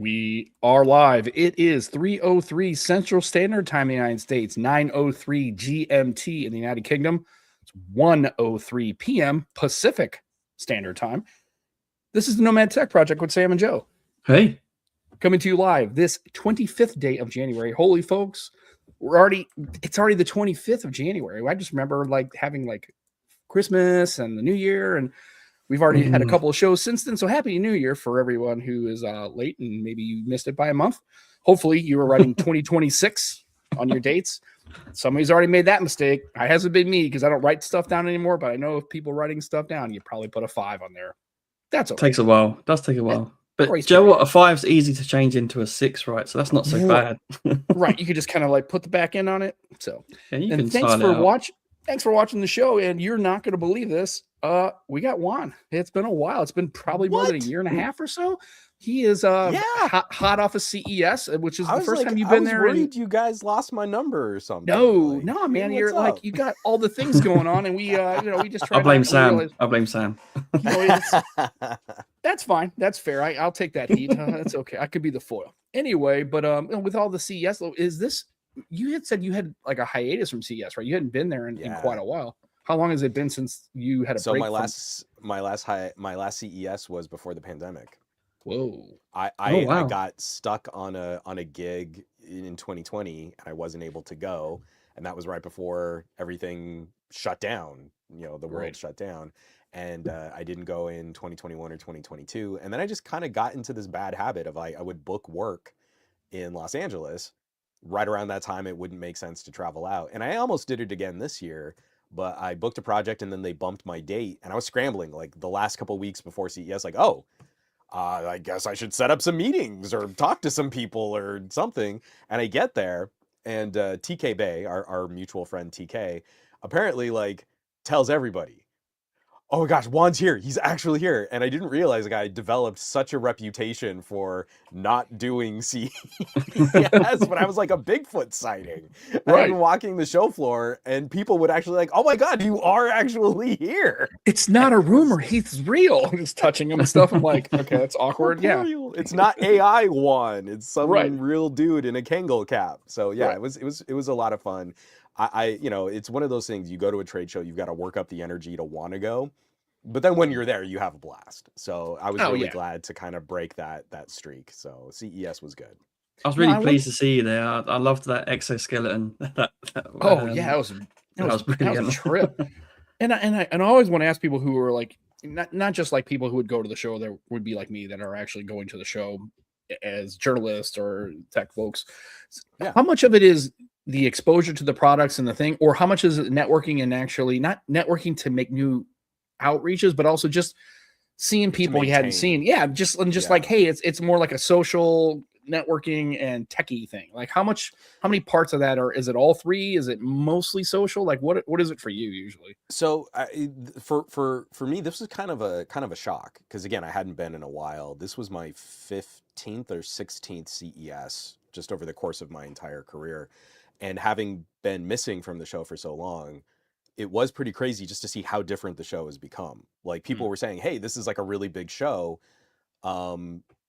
We are live. It is 3:03 Central Standard Time in the United States, 9:03 GMT in the United Kingdom. It's 1:03 p.m. Pacific Standard Time. This is the Nomad Tech Project with Sam and Joe. Hey. Coming to you live this 25th day of January. Holy folks, it's already the 25th of January. I just remember having Christmas and the New Year, and we've already had a couple of shows since then. So happy New Year for everyone who is late and maybe you missed it by a month. Hopefully you were writing 2026 on your dates. Somebody's already made that mistake. It hasn't been me because I don't write stuff down anymore, but I know if people writing stuff down, you probably put a 5 on there. That's okay. Takes a while. It does take a while. But Joe, what, a 5's easy to change into a 6, right? So that's not so bad. Right. You could just kind of put the back end on it. So yeah, you and can thanks for watching. Thanks for watching the show. And you're not going to believe this. We got Juan. It's been a while. It's been probably more than a year and a half or so. He is hot off of CES, which is the first time you've been there. Worried you guys lost my number or something. No, man. You're you got all the things going on, and we just try. I blame Sam. I blame Sam. That's fine. That's fair. I'll take that heat. That's okay. I could be the foil anyway. But with all the CES, is this? You had said you had a hiatus from CES, right? You hadn't been there in quite a while. How long has it been since you had a break? So my last CES was before the pandemic. Whoa! I got stuck on a gig in 2020, and I wasn't able to go, and that was right before everything shut down. The world shut down, and I didn't go in 2021 or 2022, and then I just kind of got into this bad habit of I would book work in Los Angeles. Right around that time, it wouldn't make sense to travel out, and I almost did it again this year. But I booked a project and then they bumped my date, and I was scrambling the last couple of weeks before CES, I guess I should set up some meetings or talk to some people or something. And I get there, and TK Bay, our mutual friend TK, apparently tells everybody, oh my gosh, Juan's here. He's actually here. And I didn't realize I developed such a reputation for not doing CES, but I was like a Bigfoot sighting. Right. I've been walking the show floor, and people would actually oh my God, you are actually here. It's not a rumor. He's real. Just touching him and stuff. I'm like, okay, that's awkward. Yeah. It's not AI Juan. It's some real dude in a Kangol cap. So yeah, it was a lot of fun. I it's one of those things, you go to a trade show, you've got to work up the energy to want to go. But then when you're there, you have a blast. So I was really glad to kind of break that streak. So CES was good. I was really pleased to see you there. I loved that exoskeleton. That was brilliant. That was a trip. And I always want to ask people who are not just people who would go to the show that would be like me, that are actually going to the show as journalists or tech folks. Yeah. How much of it is the exposure to the products and the thing, or how much is it networking and actually not networking to make new outreaches, but also just seeing people you hadn't seen? Yeah, just hey, it's more like a social networking and techie thing. How many parts of that is it all three? Is it mostly social? What is it for you usually? So for me, this was kind of a shock, because again, I hadn't been in a while. This was my 15th or 16th CES just over the course of my entire career, and having been missing from the show for so long, it was pretty crazy just to see how different the show has become. People were saying, hey, this is a really big show.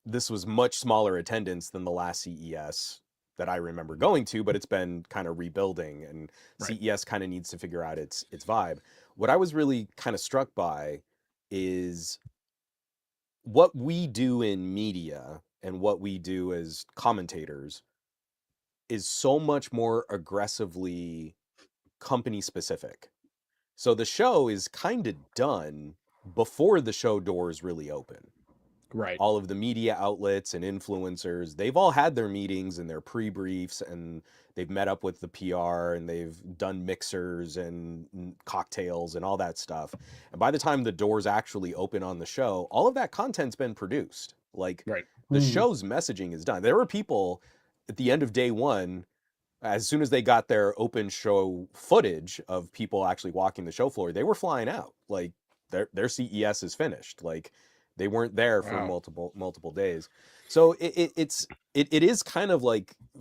This was much smaller attendance than the last CES that I remember going to, but it's been kind of rebuilding, and CES kind of needs to figure out its vibe. What I was really kind of struck by is what we do in media and what we do as commentators is so much more aggressively company specific. So the show is kind of done before the show doors really open. Right. All of the media outlets and influencers, they've all had their meetings and their pre-briefs, and they've met up with the PR, and they've done mixers and cocktails and all that stuff. And by the time the doors actually open on the show, all of that content's been produced. The show's messaging is done. There were people at the end of day one, as soon as they got their open show footage of people actually walking the show floor, they were flying out. Their CES is finished. They weren't there for multiple days. So it is kind of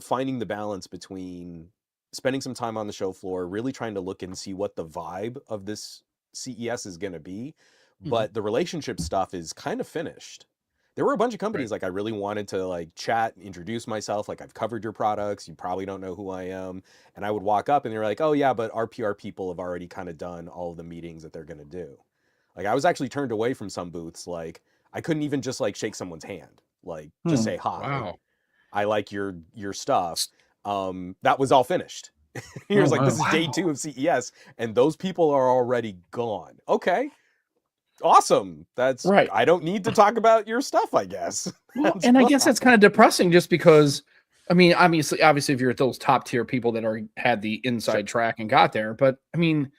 finding the balance between spending some time on the show floor, really trying to look and see what the vibe of this CES is going to be. But the relationship stuff is kind of finished. there were a bunch of companies Right. like I really wanted to like chat, introduce myself, like I've covered your products, you probably don't know who I am, and I would walk up and they're like, oh yeah, but our PR people have already kind of done all of the meetings that they're gonna do. Like I was actually turned away from some booths, like I couldn't even just like shake someone's hand, like just say hi, Wow. I like your stuff. That was all finished. He Oh was like, this wow. is day Wow. 2 of CES, and those people are already gone. Okay, awesome. That's Right. I don't need to talk about your stuff, I guess. Well, That's and I guess fine. that's kind of depressing just because I mean, obviously if you're at those top tier people that had the Sure. inside track and got there, but I mean,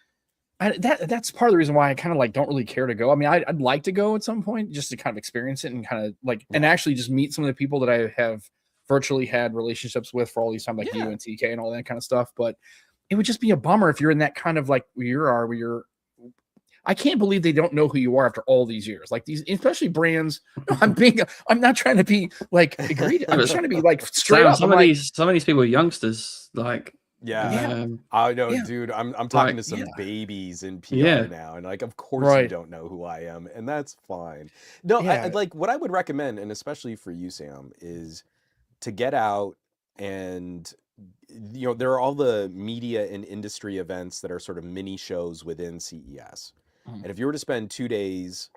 that's part of the reason why I kind of like don't really care to go. I mean, I'd like to go at some point just to kind of experience it and kind of like and Yeah. actually just meet some of the people that I have virtually had relationships with for all these time, like you Yeah. and TK and all that kind of stuff. But it would just be a bummer if you're in that kind of like where you're I can't believe they don't know who you are after all these years. Like these, especially brands. No, I'm not trying to be like greedy. I'm trying to be like straight up. Some of these people are youngsters, like Yeah. I know, yeah, dude. I'm talking like to some yeah, babies in PR yeah. now, and like, of course you right, don't know who I am, and that's fine. No, I yeah, like what I would recommend, and especially for you, Sam, is to get out and there are all the media and industry events that are sort of mini shows within CES. Mhm. And if you were to spend 2 days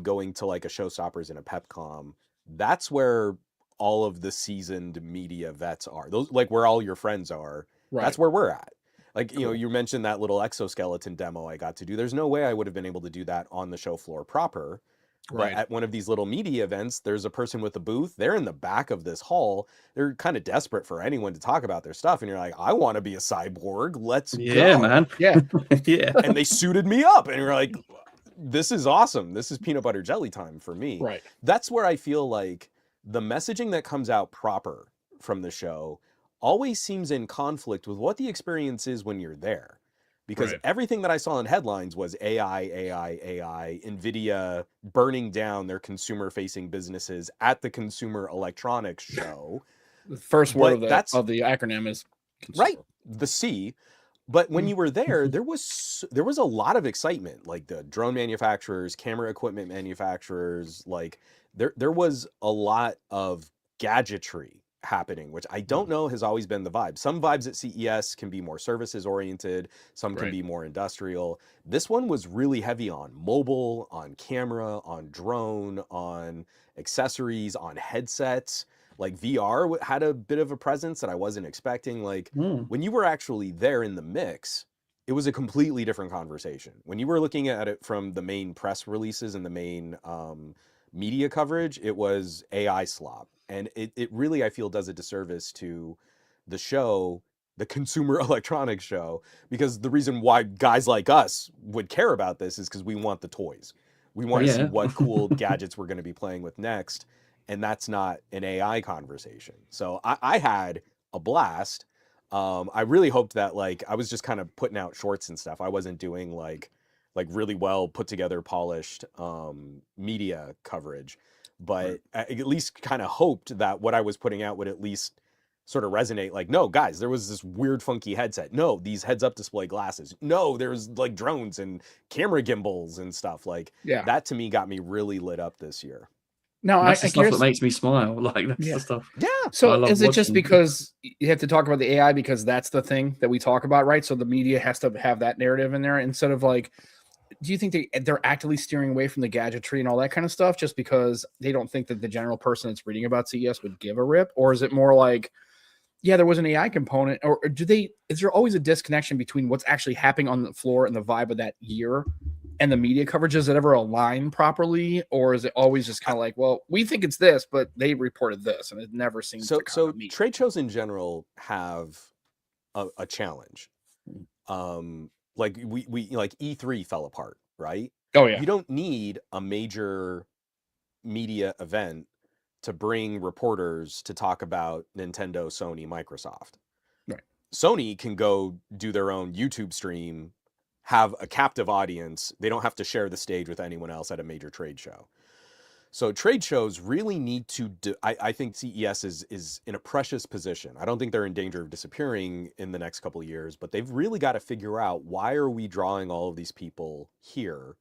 going to like a Showstoppers and a Pepcom, that's where all of the seasoned media vets are. Those like where all your friends are. right, That's where we're at. Like, cool, you mentioned that little exoskeleton demo I got to do. There's no way I would have been able to do that on the show floor proper. But right, at one of these little media events, there's a person with a booth. They're in the back of this hall. They're kind of desperate for anyone to talk about their stuff. And you're like, I want to be a cyborg. Let's Yeah, go. man. yeah, Yeah. And they suited me up. And you're like, this is awesome. This is peanut butter jelly time for me. right, That's where I feel like the messaging that comes out proper from the show always seems in conflict with what the experience is when you're there. Because right. everything that I saw in headlines was AI, AI, AI, NVIDIA burning down their consumer facing businesses at the Consumer Electronics Show. The first word But that's of the acronym is right, consumer. the C. But when Mm. you were there, there was a lot of excitement, like the drone manufacturers, camera equipment manufacturers, like there was a lot of gadgetry happening, which I don't know has always been the vibe. Some vibes at CES can be more services oriented, some can Right. be more industrial. This one was really heavy on mobile, on camera, on drone, on accessories, on headsets. Like VR had a bit of a presence that I wasn't expecting. Like Mm. when you were actually there in the mix, it was a completely different conversation. When you were looking at it from the main press releases and the main media coverage, it was AI slop. And it really, I feel, does a disservice to the show, the Consumer Electronics Show, because the reason why guys like us would care about this is because we want the toys. We want to see Yeah. what cool gadgets we're going to be playing with next. And that's not an AI conversation. So I had a blast. I really hoped that like I was just kind of putting out shorts and stuff. I wasn't doing like really well put together, polished media coverage, Right. but I at least kind of hoped that what I was putting out would at least sort of resonate. Like, no, guys, there was this weird, funky headset. No, these heads-up display glasses. No, there's like drones and camera gimbals and stuff. Like Yeah. that to me got me really lit up this year. Now That's I the stuff that guess makes me smile. Like that's yeah. the stuff Yeah. I So love is it just watching. because you have to talk about the AI because that's the thing that we talk about, right? So the media has to have that narrative in there instead of like, do you think they're actively steering away from the gadgetry and all that kind of stuff just because they don't think that the general person that's reading about CES would give a rip? Or is it more like, yeah, there was an AI component, or is there always a disconnection between what's actually happening on the floor and the vibe of that year and the media coverage? Does it ever align properly, or is it always just kind of like, well, we think it's this, but they reported this, and it never seems to kind of meet? Trade shows in general have a challenge. Like we like E3 fell apart, right? Oh yeah, You don't need a major media event to bring reporters to talk about Nintendo, Sony, Microsoft. right, Sony can go do their own YouTube stream, have a captive audience. They don't have to share the stage with anyone else at a major trade show. So trade shows really need to I think CES is in a precious position. I don't think they're in danger of disappearing in the next couple of years, but they've really got to figure out why are we drawing all of these people here,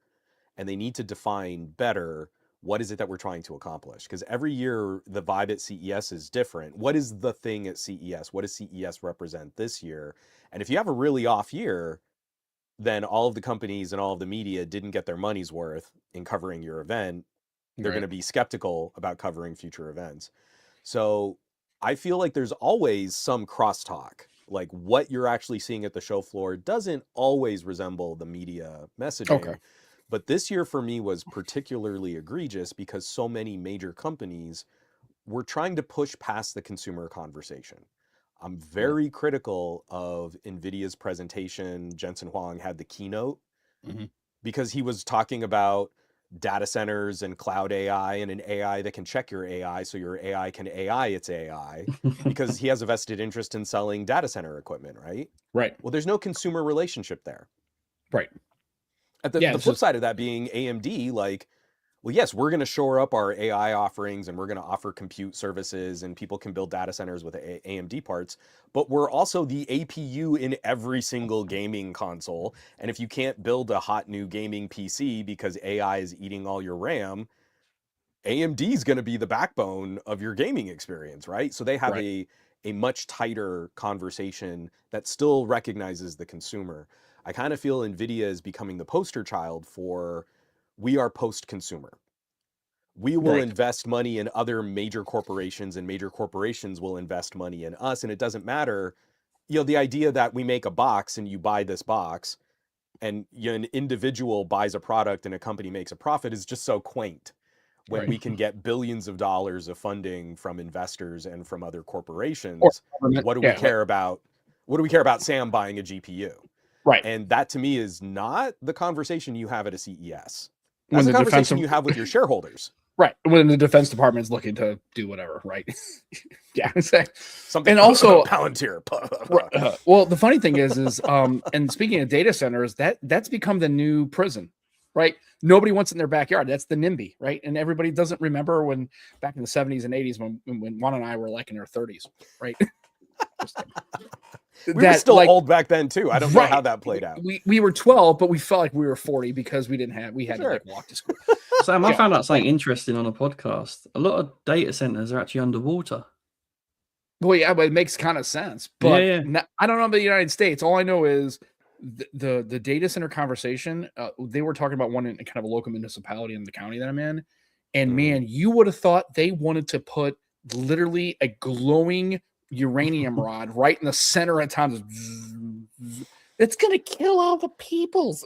and they need to define better what is it that we're trying to accomplish? Because every year the vibe at CES is different. What is the thing at CES? What does CES represent this year? And if you have a really off year, then all of the companies and all of the media didn't get their money's worth in covering your event. They're going to be skeptical about covering future events. So I feel like there's always some crosstalk. Like what you're actually seeing at the show floor doesn't always resemble the media messaging. Okay. But this year for me was particularly egregious because so many major companies were trying to push past the consumer conversation. I'm very critical of NVIDIA's presentation. Jensen Huang had the keynote because he was talking about data centers and cloud AI and an AI that can check your AI so your AI can AI its AI because he has a vested interest in selling data center equipment, right? Right. Well, there's no consumer relationship there. Right. The flip side of that being AMD, like, well, yes, we're going to shore up our AI offerings and we're going to offer compute services and people can build data centers with AMD parts, but we're also the APU in every single gaming console. And if you can't build a hot new gaming PC because AI is eating all your RAM, AMD is going to be the backbone of your gaming experience, right? So they have a much tighter conversation that still recognizes the consumer. I kind of feel NVIDIA is becoming the poster child for we are post-consumer. We will invest money in other major corporations and major corporations will invest money in us. And it doesn't matter, you know, the idea that we make a box and you buy this box and an individual buys a product and a company makes a profit is just so quaint when we can get billions of dollars of funding from investors and from other corporations. What do we care about? What do we care about Sam buying a GPU? Right. And that to me is not the conversation you have at a CES. That's the conversation you have with your shareholders. Right. When the Defense Department is looking to do whatever, right? Yeah. Something. And also Palantir. Well, the funny thing is, and speaking of data centers, that's become the new prison, right? Nobody wants it in their backyard. That's the NIMBY, right? And everybody doesn't remember when back in the 70s and 80s when Juan and I were like in our 30s, right? We were still old back then too. I don't know how that played out. We were 12, but we felt like we were 40 because we had to like walk to school. Sam, I found out something interesting on a podcast. A lot of data centers are actually underwater. Well, yeah, but it makes kind of sense. But I don't know about the United States. All I know is the data center conversation. They were talking about one in kind of a local municipality in the county that I'm in, and man, you would have thought they wanted to put literally a glowing uranium rod right in the center of town. It's gonna kill all the people.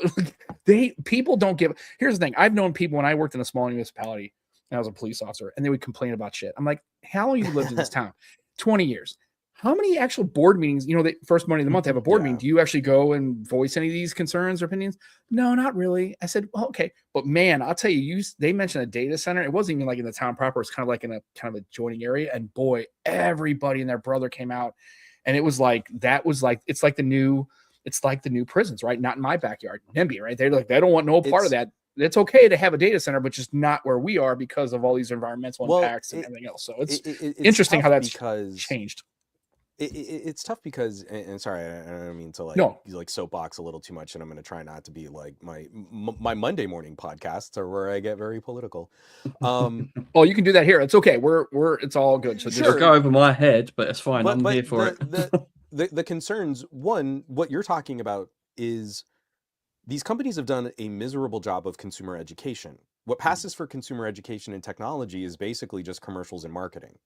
People don't give. Here's the thing: I've known people when I worked in a small municipality and I was a police officer, and they would complain about shit. I'm like, how long have you lived in this town? 20 years. How many actual board meetings? You know, the first Monday of the month they have a board meeting. Do you actually go and voice any of these concerns or opinions? No, not really. I said, well, okay, but man, I'll tell you, they mentioned a data center. It wasn't even like in the town proper. It's kind of like in a kind of adjoining area. And boy, everybody and their brother came out, and it was like it's like the new prisons, right? Not in my backyard, NIMBY, right? They're like they don't want no part of that. It's okay to have a data center, but just not where we are because of all these environmental impacts and everything else. So it's interesting how that's changed. It's tough because, and sorry, I don't mean to like soapbox a little too much, and I'm going to try not to be like my Monday morning podcasts are where I get very political. Oh, you can do that here. It's okay. It's all good. So just go over my head, but it's fine. I'm here for it. The concerns, one, what you're talking about is these companies have done a miserable job of consumer education. What passes for consumer education and technology is basically just commercials and marketing.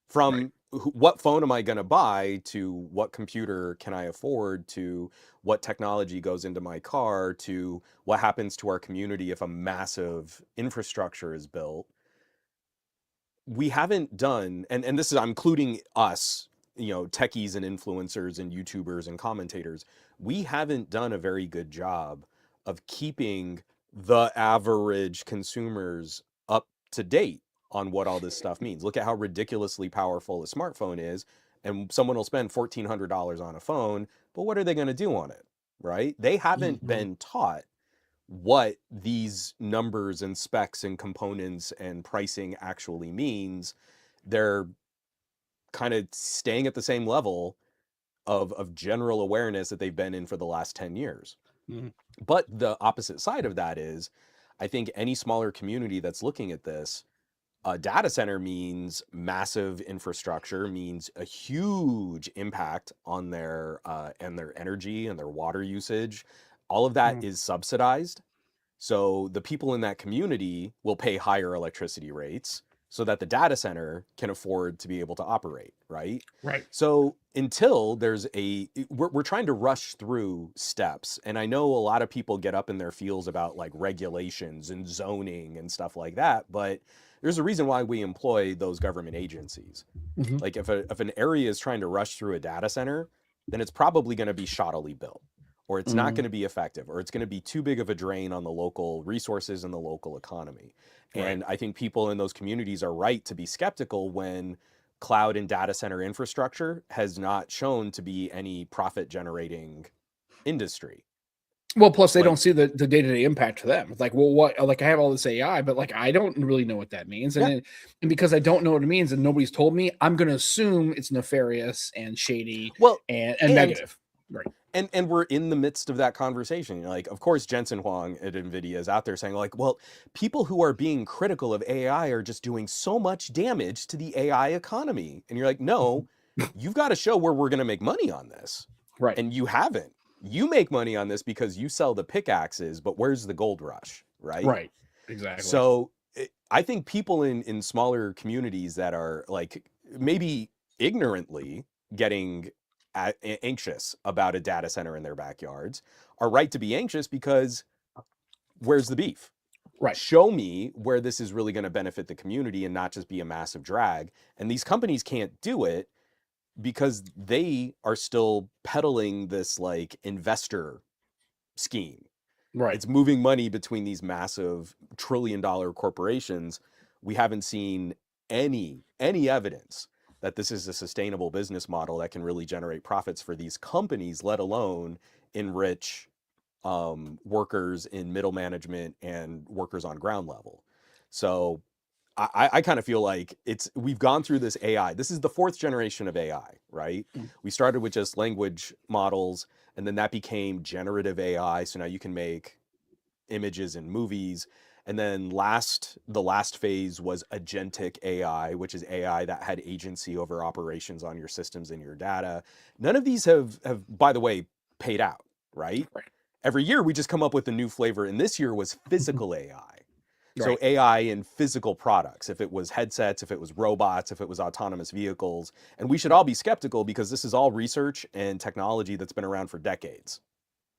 From what phone am I going to buy to what computer can I afford to what technology goes into my car to what happens to our community if a massive infrastructure is built. We haven't done, and this is, I'm including us, you know, techies and influencers and YouTubers and commentators, we haven't done a very good job of keeping the average consumers up to date on what all this stuff means. Look at how ridiculously powerful a smartphone is, and someone will spend $1,400 on a phone, but what are they going to do on it, right? They haven't been taught what these numbers and specs and components and pricing actually means. They're kind of staying at the same level of general awareness that they've been in for the last 10 years. But the opposite side of that is, I think any smaller community that's looking at this, a data center means massive infrastructure, means a huge impact on their and their energy and their water usage. All of that is subsidized. So the people in that community will pay higher electricity rates so that the data center can afford to be able to operate, right? Right. So until there's we're trying to rush through steps. And I know a lot of people get up in their feels about like regulations and zoning and stuff like that, but there's a reason why we employ those government agencies. Like if an area is trying to rush through a data center, then it's probably going to be shoddily built, or it's not going to be effective, or it's going to be too big of a drain on the local resources and the local economy. And I think people in those communities are right to be skeptical when cloud and data center infrastructure has not shown to be any profit generating industry. Well, plus they don't see the day-to-day impact to them. It's like, well, what? Like I have all this AI, but like I don't really know what that means, and because I don't know what it means, and nobody's told me, I'm going to assume it's nefarious and shady, and negative, right? And we're in the midst of that conversation. Like, of course, Jensen Huang at NVIDIA is out there saying, like, well, people who are being critical of AI are just doing so much damage to the AI economy. And you're like, no, you've got to show where we're going to make money on this, right? And you haven't. You make money on this because you sell the pickaxes, but where's the gold rush, right? Right, exactly. So I think people in smaller communities that are like maybe ignorantly getting anxious about a data center in their backyards are right to be anxious, because where's the beef? Right. Show me where this is really going to benefit the community and not just be a massive drag. And these companies can't do it because they are still peddling this like investor scheme. Right. It's moving money between these massive $1 trillion corporations. We haven't seen any evidence that this is a sustainable business model that can really generate profits for these companies, let alone enrich workers in middle management and workers on ground level. So I kind of feel like we've gone through this AI. This is the 4th generation of AI, right? We started with just language models, and then that became generative AI. So now you can make images and movies. And then the last phase was agentic AI, which is AI that had agency over operations on your systems and your data. None of these have by the way, paid out, right? Every year we just come up with a new flavor. And this year was physical AI. So AI in physical products, if it was headsets, if it was robots, if it was autonomous vehicles. And we should all be skeptical because this is all research and technology that's been around for decades.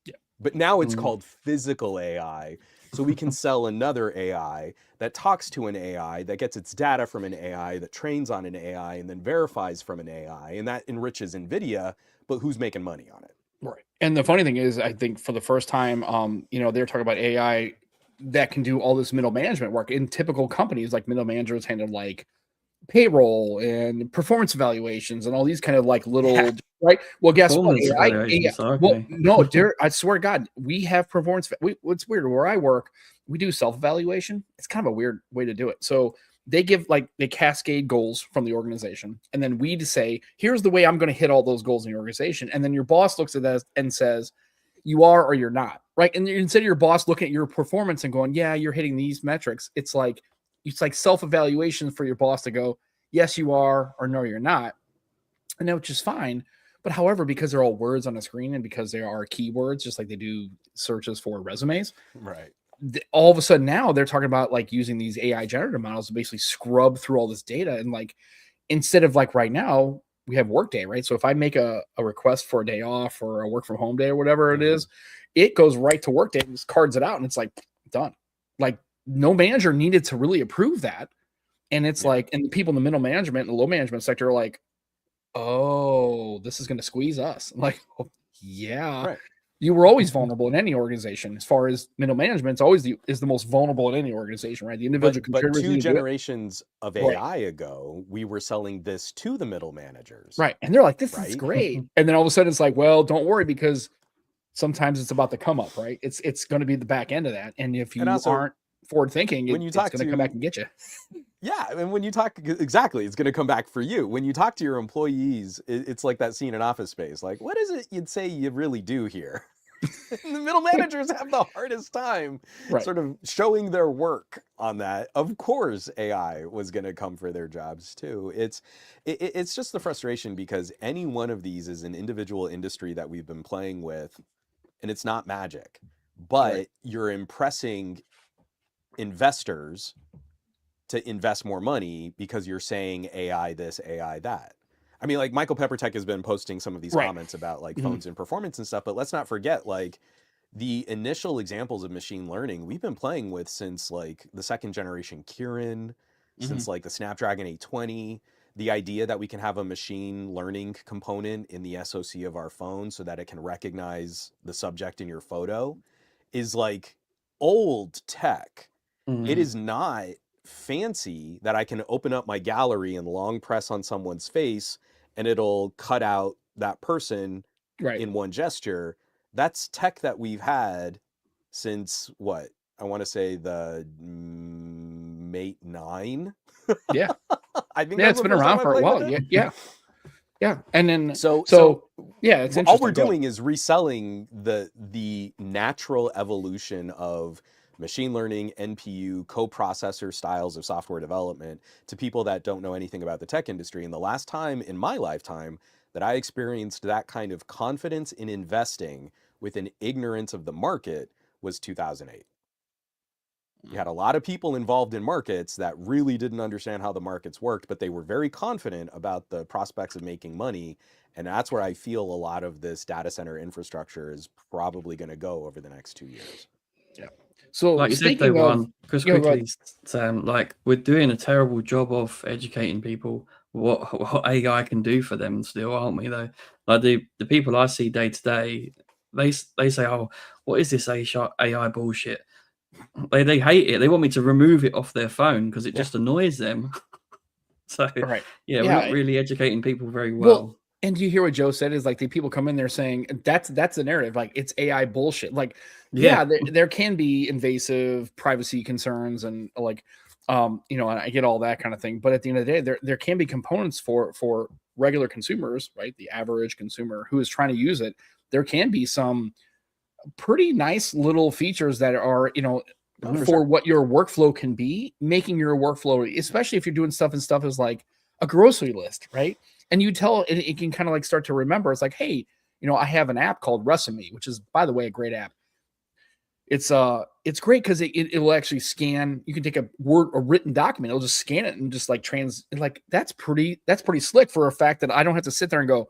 Yeah. But now it's called physical AI. So we can sell another AI that talks to an AI, that gets its data from an AI, that trains on an AI, and then verifies from an AI. And that enriches NVIDIA, but who's making money on it? Right. And the funny thing is, I think for the first time, they're talking about AI that can do all this middle management work. In typical companies, like middle managers handle like payroll and performance evaluations and all these kind of like little right. Well, guess what? Well, no, I swear to God, we have performance. What's weird, where I work, we do self-evaluation. It's kind of a weird way to do it. So they give they cascade goals from the organization, and then we say, here's the way I'm going to hit all those goals in the organization. And then your boss looks at that and says, you are or you're not, right? And instead of your boss looking at your performance and going, yeah, you're hitting these metrics, it's like self-evaluation for your boss to go, yes, you are, or no, you're not. And that, which is fine. But however, because they're all words on a screen and because they are keywords, just like they do searches for resumes, right? All of a sudden now they're talking about like using these AI generative models to basically scrub through all this data. And like, instead of like right now, we have Workday, right? So if I make a request for a day off or a work from home day or whatever it is, it goes right to Workday and just cards it out, and it's like done. Like no manager needed to really approve that. And it's like, and the people in the middle management and the low management sector are like, oh, this is going to squeeze us. I'm like, oh, yeah. Right. You were always vulnerable in any organization. As far as middle management, it's always is the most vulnerable in any organization, right? The individual but 2 generations of AI ago, we were selling this to the middle managers. Right. And they're like, this is great. And then all of a sudden it's like, well, don't worry, because sometimes it's about the come up, right? It's going to be the back end of that. And if you aren't forward thinking, it's going to come back and get you. Yeah, and when you talk, exactly, it's going to come back for you. When you talk to your employees, it's like that scene in Office Space. Like, what is it you'd say you really do here? The middle managers have the hardest time sort of showing their work on that. Of course, AI was going to come for their jobs too. It's just the frustration because any one of these is an individual industry that we've been playing with, and it's not magic, but you're impressing investors to invest more money because you're saying AI this, AI that. I mean, like Michael Peppertech has been posting some of these comments about like phones and performance and stuff, but let's not forget like the initial examples of machine learning we've been playing with since like the second generation Kirin, since like the Snapdragon 820, the idea that we can have a machine learning component in the SoC of our phone so that it can recognize the subject in your photo is like old tech. It is not fancy that I can open up my gallery and long press on someone's face and it'll cut out that person in one gesture. That's tech that we've had since what? I want to say the Mate 9. Yeah. I think it's been around for a while. Yeah. And then so yeah, it's all we're doing is reselling the natural evolution of machine learning, NPU, coprocessor styles of software development to people that don't know anything about the tech industry. And the last time in my lifetime that I experienced that kind of confidence in investing with an ignorance of the market was 2008. You had a lot of people involved in markets that really didn't understand how the markets worked, but they were very confident about the prospects of making money. And that's where I feel a lot of this data center infrastructure is probably going to go over the next 2 years. Yeah. So like you said, though, Juan, just quickly, Sam, like we're doing a terrible job of educating people what AI can do for them still, aren't we, though? Like the people I see day to day, they say, oh, what is this AI bullshit? They hate it. They want me to remove it off their phone because it just annoys them. So we're not really educating people very well. And do you hear what Joe said? Is like the people come in there saying that's the narrative. Like it's AI bullshit. Like there can be invasive privacy concerns and like you know, and I get all that kind of thing. But at the end of the day, there can be components for regular consumers, right? The average consumer who is trying to use it. There can be some pretty nice little features that are, you know, for what your workflow can be, making your workflow, especially if you're doing stuff as like a grocery list, right? And you tell it can kind of like start to remember. It's like, hey, you know, I have an app called Resumi, which is, by the way, a great app. It's great because it will actually scan. You can take a written document, it'll just scan it and just like that's pretty slick for a fact that I don't have to sit there and go,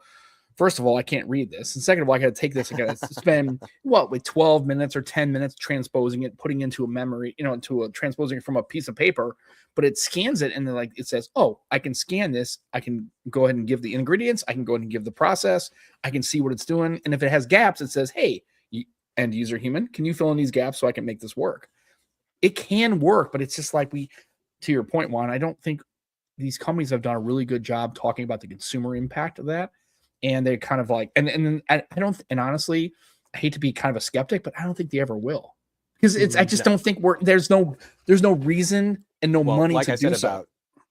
first of all, I can't read this. And second of all, I got to take this. I got to spend 12 minutes or 10 minutes transposing it, putting into a memory, you know, transposing it from a piece of paper, but it scans it. And then like, it says, oh, I can scan this. I can go ahead and give the ingredients. I can go ahead and give the process. I can see what it's doing. And if it has gaps, it says, hey, end user human, can you fill in these gaps so I can make this work? It can work, but it's just like to your point, Juan, I don't think these companies have done a really good job talking about the consumer impact of that. And they kind of like, and I don't, and honestly, I hate to be kind of a skeptic, but I don't think they ever will, because I just don't think there's no reason and no money to do so.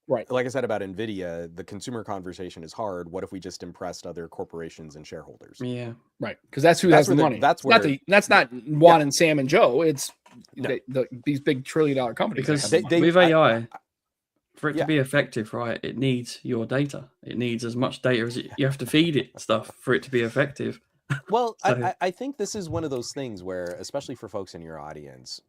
Like I said about NVIDIA, the consumer conversation is hard. What if we just impressed other corporations and shareholders? Yeah, right. Because that's who has the money. That's not Juan and Sam and Joe. It's these big $1 trillion companies. Because with AI, for it to be effective, right, it needs your data. It needs as much data as you have to feed it stuff for it to be effective. Well, so, I think this is one of those things where, especially for folks in your audience,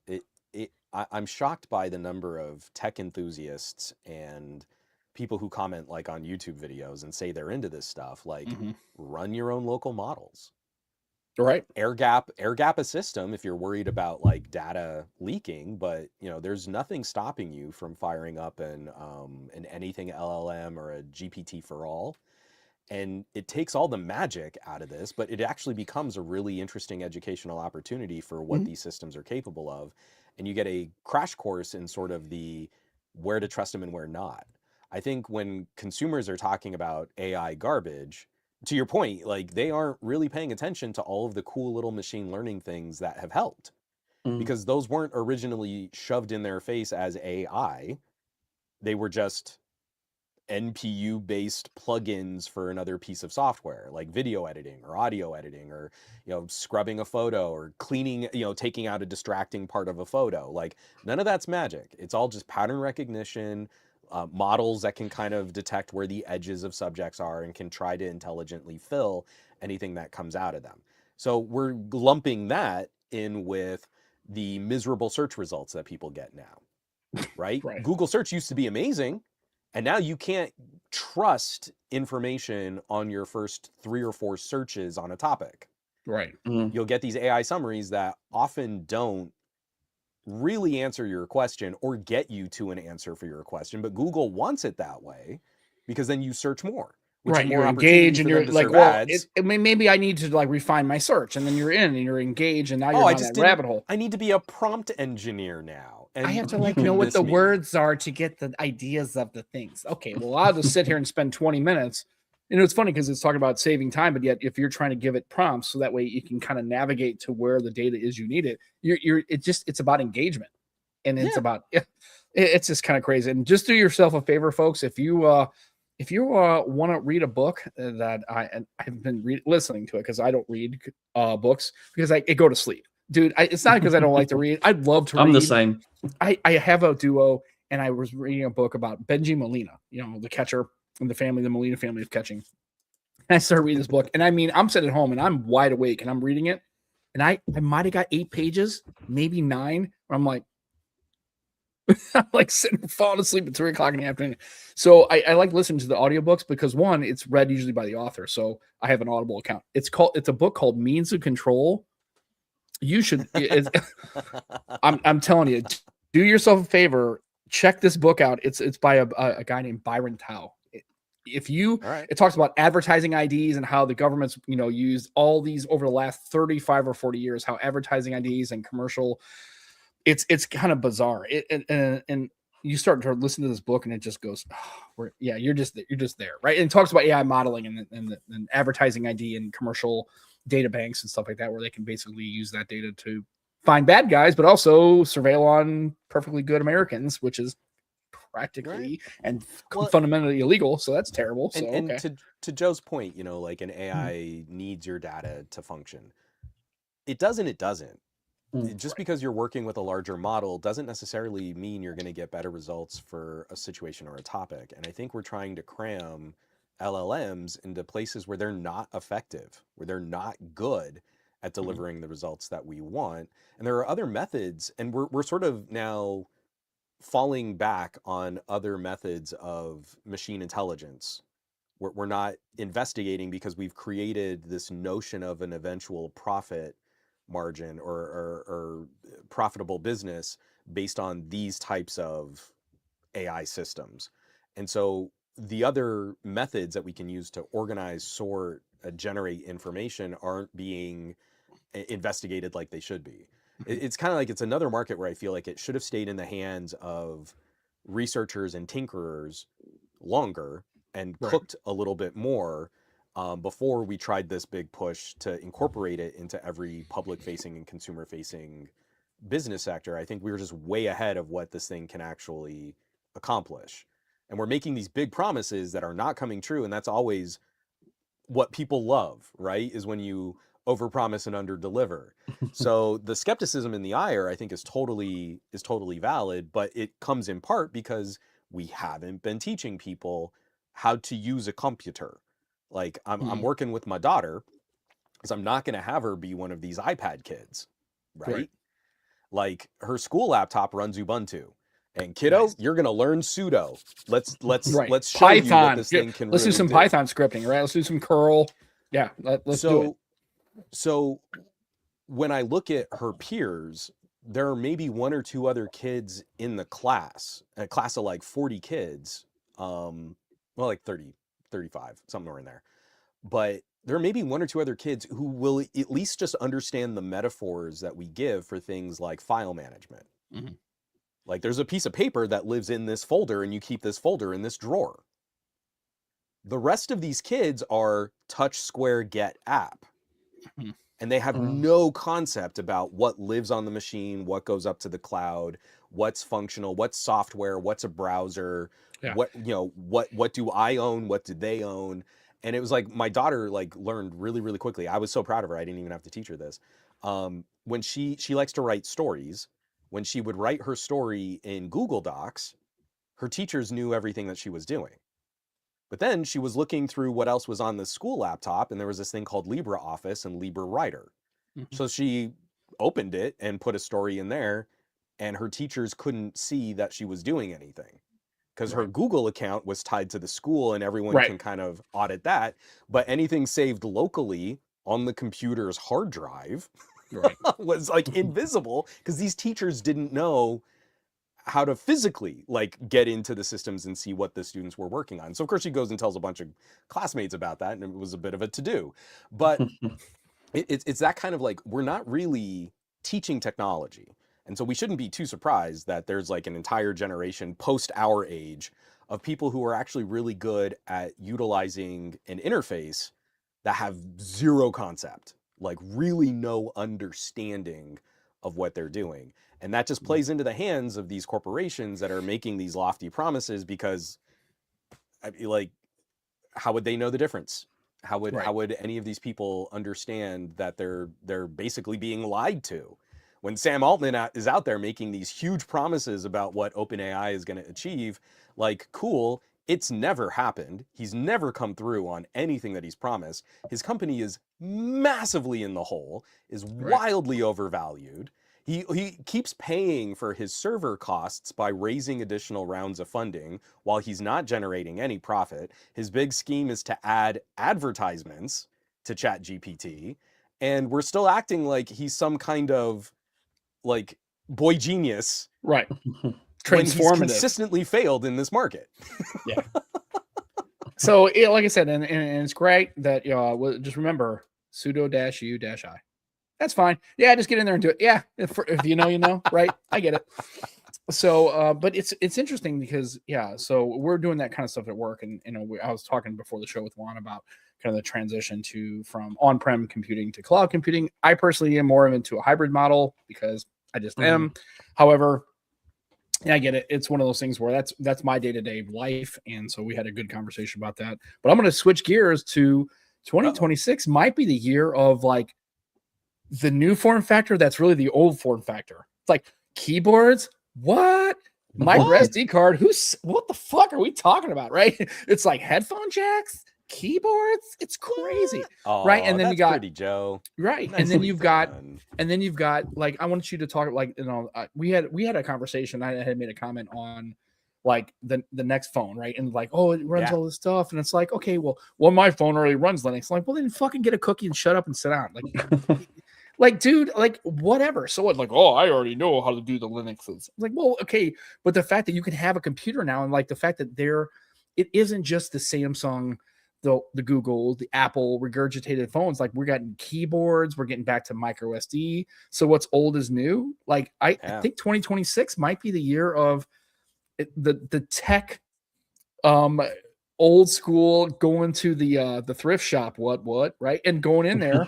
I'm shocked by the number of tech enthusiasts and people who comment like on YouTube videos and say they're into this stuff. Like, run your own local models. Right. Air gap a system if you're worried about like data leaking, but you know, there's nothing stopping you from firing up an anything LLM or a GPT for all. And it takes all the magic out of this, but it actually becomes a really interesting educational opportunity for what these systems are capable of. And you get a crash course in sort of the where to trust them and where not. I think when consumers are talking about AI garbage, to your point, like they aren't really paying attention to all of the cool little machine learning things that have helped, because those weren't originally shoved in their face as AI. They were just NPU based plugins for another piece of software, like video editing or audio editing, or, you know, scrubbing a photo or cleaning, you know, taking out a distracting part of a photo. Like, none of that's magic. It's all just pattern recognition, models that can kind of detect where the edges of subjects are and can try to intelligently fill anything that comes out of them. So we're lumping that in with the miserable search results that people get now, right? Right. Google search used to be amazing, and now you can't trust information on your first 3 or 4 searches on a topic. Right. You'll get these AI summaries that often don't really answer your question or get you to an answer for your question, but Google wants it that way because then you search more. Right, you're engaged and you're like, well, maybe I need to like refine my search, and then you're in and you're engaged, and now you're on that rabbit hole. I need to be a prompt engineer now. And I have to like know what the words are to get the ideas of the things. Okay, well, I'll just sit here and spend 20 minutes. And it's funny because it's talking about saving time, but yet if you're trying to give it prompts so that way you can kind of navigate to where the data is you need it, it's about engagement, and it's about it's just kind of crazy. And just do yourself a favor, folks, if you want to read a book that I've been listening to it, because I don't read books because I go to sleep, dude. It's not because I don't like to read. I'd love to read. I'm the same. I have a duo, and I was reading a book about Benji Molina, you know, the catcher and the Molina family of catching. And I started reading this book, and I mean, I'm sitting at home and I'm wide awake and I'm reading it, and I might have got 8 pages, maybe 9. Where I'm like sitting falling asleep at 3 o'clock in the afternoon. So I like listening to the audiobooks because, one, it's read usually by the author. So I have an Audible account. It's a book called Means of Control. You should, I'm telling you, do yourself a favor, check this book out. It's by a guy named Byron Tao. It talks about advertising IDs and how the government's, you know, used all these over the last 35 or 40 years, how advertising IDs and commercial, it's kind of bizarre. And you start to listen to this book and it just goes, you're just there, right? And it talks about AI modeling and advertising ID and commercial data banks and stuff like that, where they can basically use that data to find bad guys, but also surveil on perfectly good Americans, which is practically and fundamentally illegal. So that's terrible. And to Joe's point, you know, like an AI needs your data to function. It doesn't. Just because you're working with a larger model doesn't necessarily mean you're going to get better results for a situation or a topic. And I think we're trying to cram LLMs into places where they're not effective, where they're not good at delivering the results that we want. And there are other methods, and we're sort of now falling back on other methods of machine intelligence. We're not investigating because we've created this notion of an eventual profit margin or profitable business based on these types of AI systems. And so the other methods that we can use to organize, sort, generate information aren't being investigated like they should be. It's kind of like it's another market where I feel like it should have stayed in the hands of researchers and tinkerers longer and cooked a little bit more before we tried this big push to incorporate it into every public-facing and consumer-facing business sector. I think we were just way ahead of what this thing can actually accomplish. And we're making these big promises that are not coming true, and that's always what people love, right? Is when you overpromise and underdeliver. So the skepticism in the ire, I think, is totally valid, but it comes in part because we haven't been teaching people how to use a computer. Like I'm working with my daughter because I'm not going to have her be one of these iPad kids, right? Like her school laptop runs Ubuntu. And kiddo, you're gonna learn sudo. Let's show Python. You what this thing can. Let's really do some Python scripting, right? Let's do some curl. Yeah, let's do it. So when I look at her peers, there are maybe 1 or 2 other kids in the class, a class of like 40 kids, well, like 30, 35, somewhere in there. But there are maybe 1 or 2 other kids who will at least just understand the metaphors that we give for things like file management. Mm-hmm. Like there's a piece of paper that lives in this folder and you keep this folder in this drawer. The rest of these kids are touch, square, get, app. And they have no concept about what lives on the machine, what goes up to the cloud, what's functional, what's software, what's a browser, Yeah. What, you know, what do I own? What did they own? And it was like my daughter like learned really, really quickly. I was so proud of her. I didn't even have to teach her this. When she likes to write stories, when she would write her story in Google Docs, her teachers knew everything that she was doing. But then she was looking through what else was on the school laptop, and there was this thing called LibreOffice and LibreWriter. So she opened it and put a story in there, and her teachers couldn't see that she was doing anything because her Google account was tied to the school and everyone can kind of audit that. But anything saved locally on the computer's hard drive was like invisible because these teachers didn't know how to physically like get into the systems and see what the students were working on. So of course she goes and tells a bunch of classmates about that, and it was a bit of a to-do. But it's that kind of like, we're not really teaching technology. And so we shouldn't be too surprised that there's like an entire generation post our age of people who are actually really good at utilizing an interface that have zero concept, like really no understanding of what they're doing. And that just plays into the hands of these corporations that are making these lofty promises, because like, how would they know the difference? How would any of these people understand that they're basically being lied to? When Sam Altman is out there making these huge promises about what OpenAI is going to achieve, like, cool, it's never happened. He's never come through on anything that he's promised. His company is massively in the hole, is wildly overvalued. He keeps paying for his server costs by raising additional rounds of funding while he's not generating any profit. His big scheme is to add advertisements to ChatGPT, and we're still acting like he's some kind of like boy genius, right? When he's consistently failed in this market. Yeah. So like I said, and it's great that just remember sudo-u-i. That's fine. Yeah, just get in there and do it. Yeah, if you know, you know, right? I get it. So, but it's interesting because so we're doing that kind of stuff at work, and I was talking before the show with Juan about kind of the transition from on-prem computing to cloud computing. I personally am more into a hybrid model because I just am. However, I get it. It's one of those things where that's my day-to-day life, and so we had a good conversation about that. But I'm going to switch gears to 2026. Might be the year of like the new form factor that's really the old form factor. It's like keyboards. What? Micro SD card. What the fuck are we talking about? Right? It's like headphone jacks, keyboards. It's crazy. Right. And then you got pretty Joe. Right. And then you've got like, I want you to talk like, we had a conversation. I had made a comment on like the next phone, right? And like, oh, it runs all this stuff. And it's like, okay, well, my phone already runs Linux. I'm like, well, then fucking get a cookie and shut up and sit down. Like, like, dude, like whatever. So it's like, oh, I already know how to do the Linux. It's like, well, okay. But the fact that you can have a computer now, and like the fact that it isn't just the Samsung, the Google, the Apple regurgitated phones. Like we're getting keyboards, we're getting back to micro SD. So what's old is new. Like I think 2026 might be the year of the tech, old school, going to the thrift shop, right, and going in there,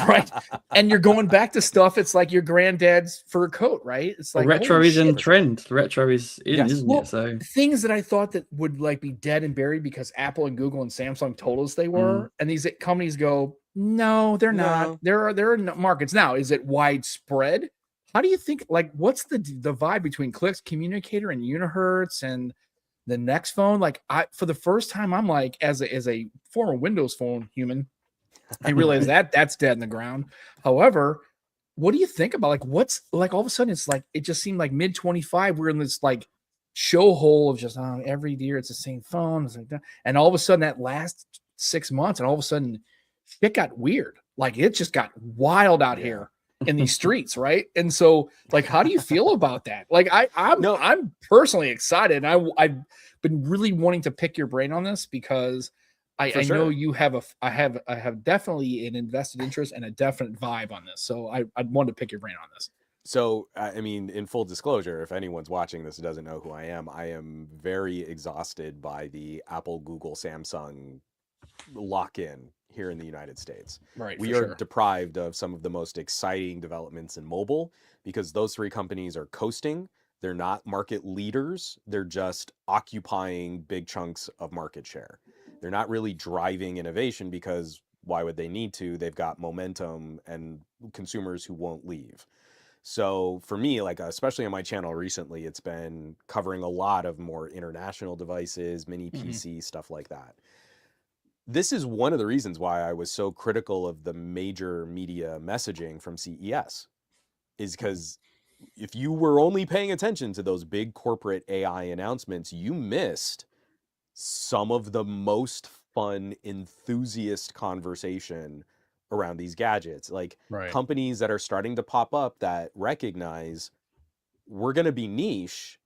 right, and you're going back to stuff. It's like your granddad's fur coat, right? It's like retro is in trend. Retro is in, isn't it? So things that I thought that would like be dead and buried because Apple and Google and Samsung told us they were, and these companies go, no, they're not. There are markets now. Is it widespread? How do you think? Like, what's the vibe between Click's Communicator and Unihertz and the next phone? Like, for the first time, I'm like, as a former Windows Phone human, I realize that's dead in the ground. However, what do you think about like what's like all of a sudden? It's like it just seemed like mid 25 we're in this like show hole of just every year it's the same phone. It's like that. And all of a sudden that last 6 months, and all of a sudden it got weird. Like it just got wild out here in these streets, right? And so, like, how do you feel about that? Like, I'm personally excited. I've been really wanting to pick your brain on this because I know you have I have definitely an invested interest and a definite vibe on this. So I'd want to pick your brain on this. So, I mean, in full disclosure, if anyone's watching this who doesn't know who I am very exhausted by the Apple, Google, Samsung lock-in here in the United States. Right. We are deprived of some of the most exciting developments in mobile because those three companies are coasting. They're not market leaders. They're just occupying big chunks of market share. They're not really driving innovation because why would they need to? They've got momentum and consumers who won't leave. So for me, like especially on my channel recently, it's been covering a lot of more international devices, mini PC, stuff like that. This is one of the reasons why I was so critical of the major media messaging from CES, is because if you were only paying attention to those big corporate AI announcements, you missed some of the most fun enthusiast conversation around these gadgets. Like companies that are starting to pop up that recognize we're going to be niche,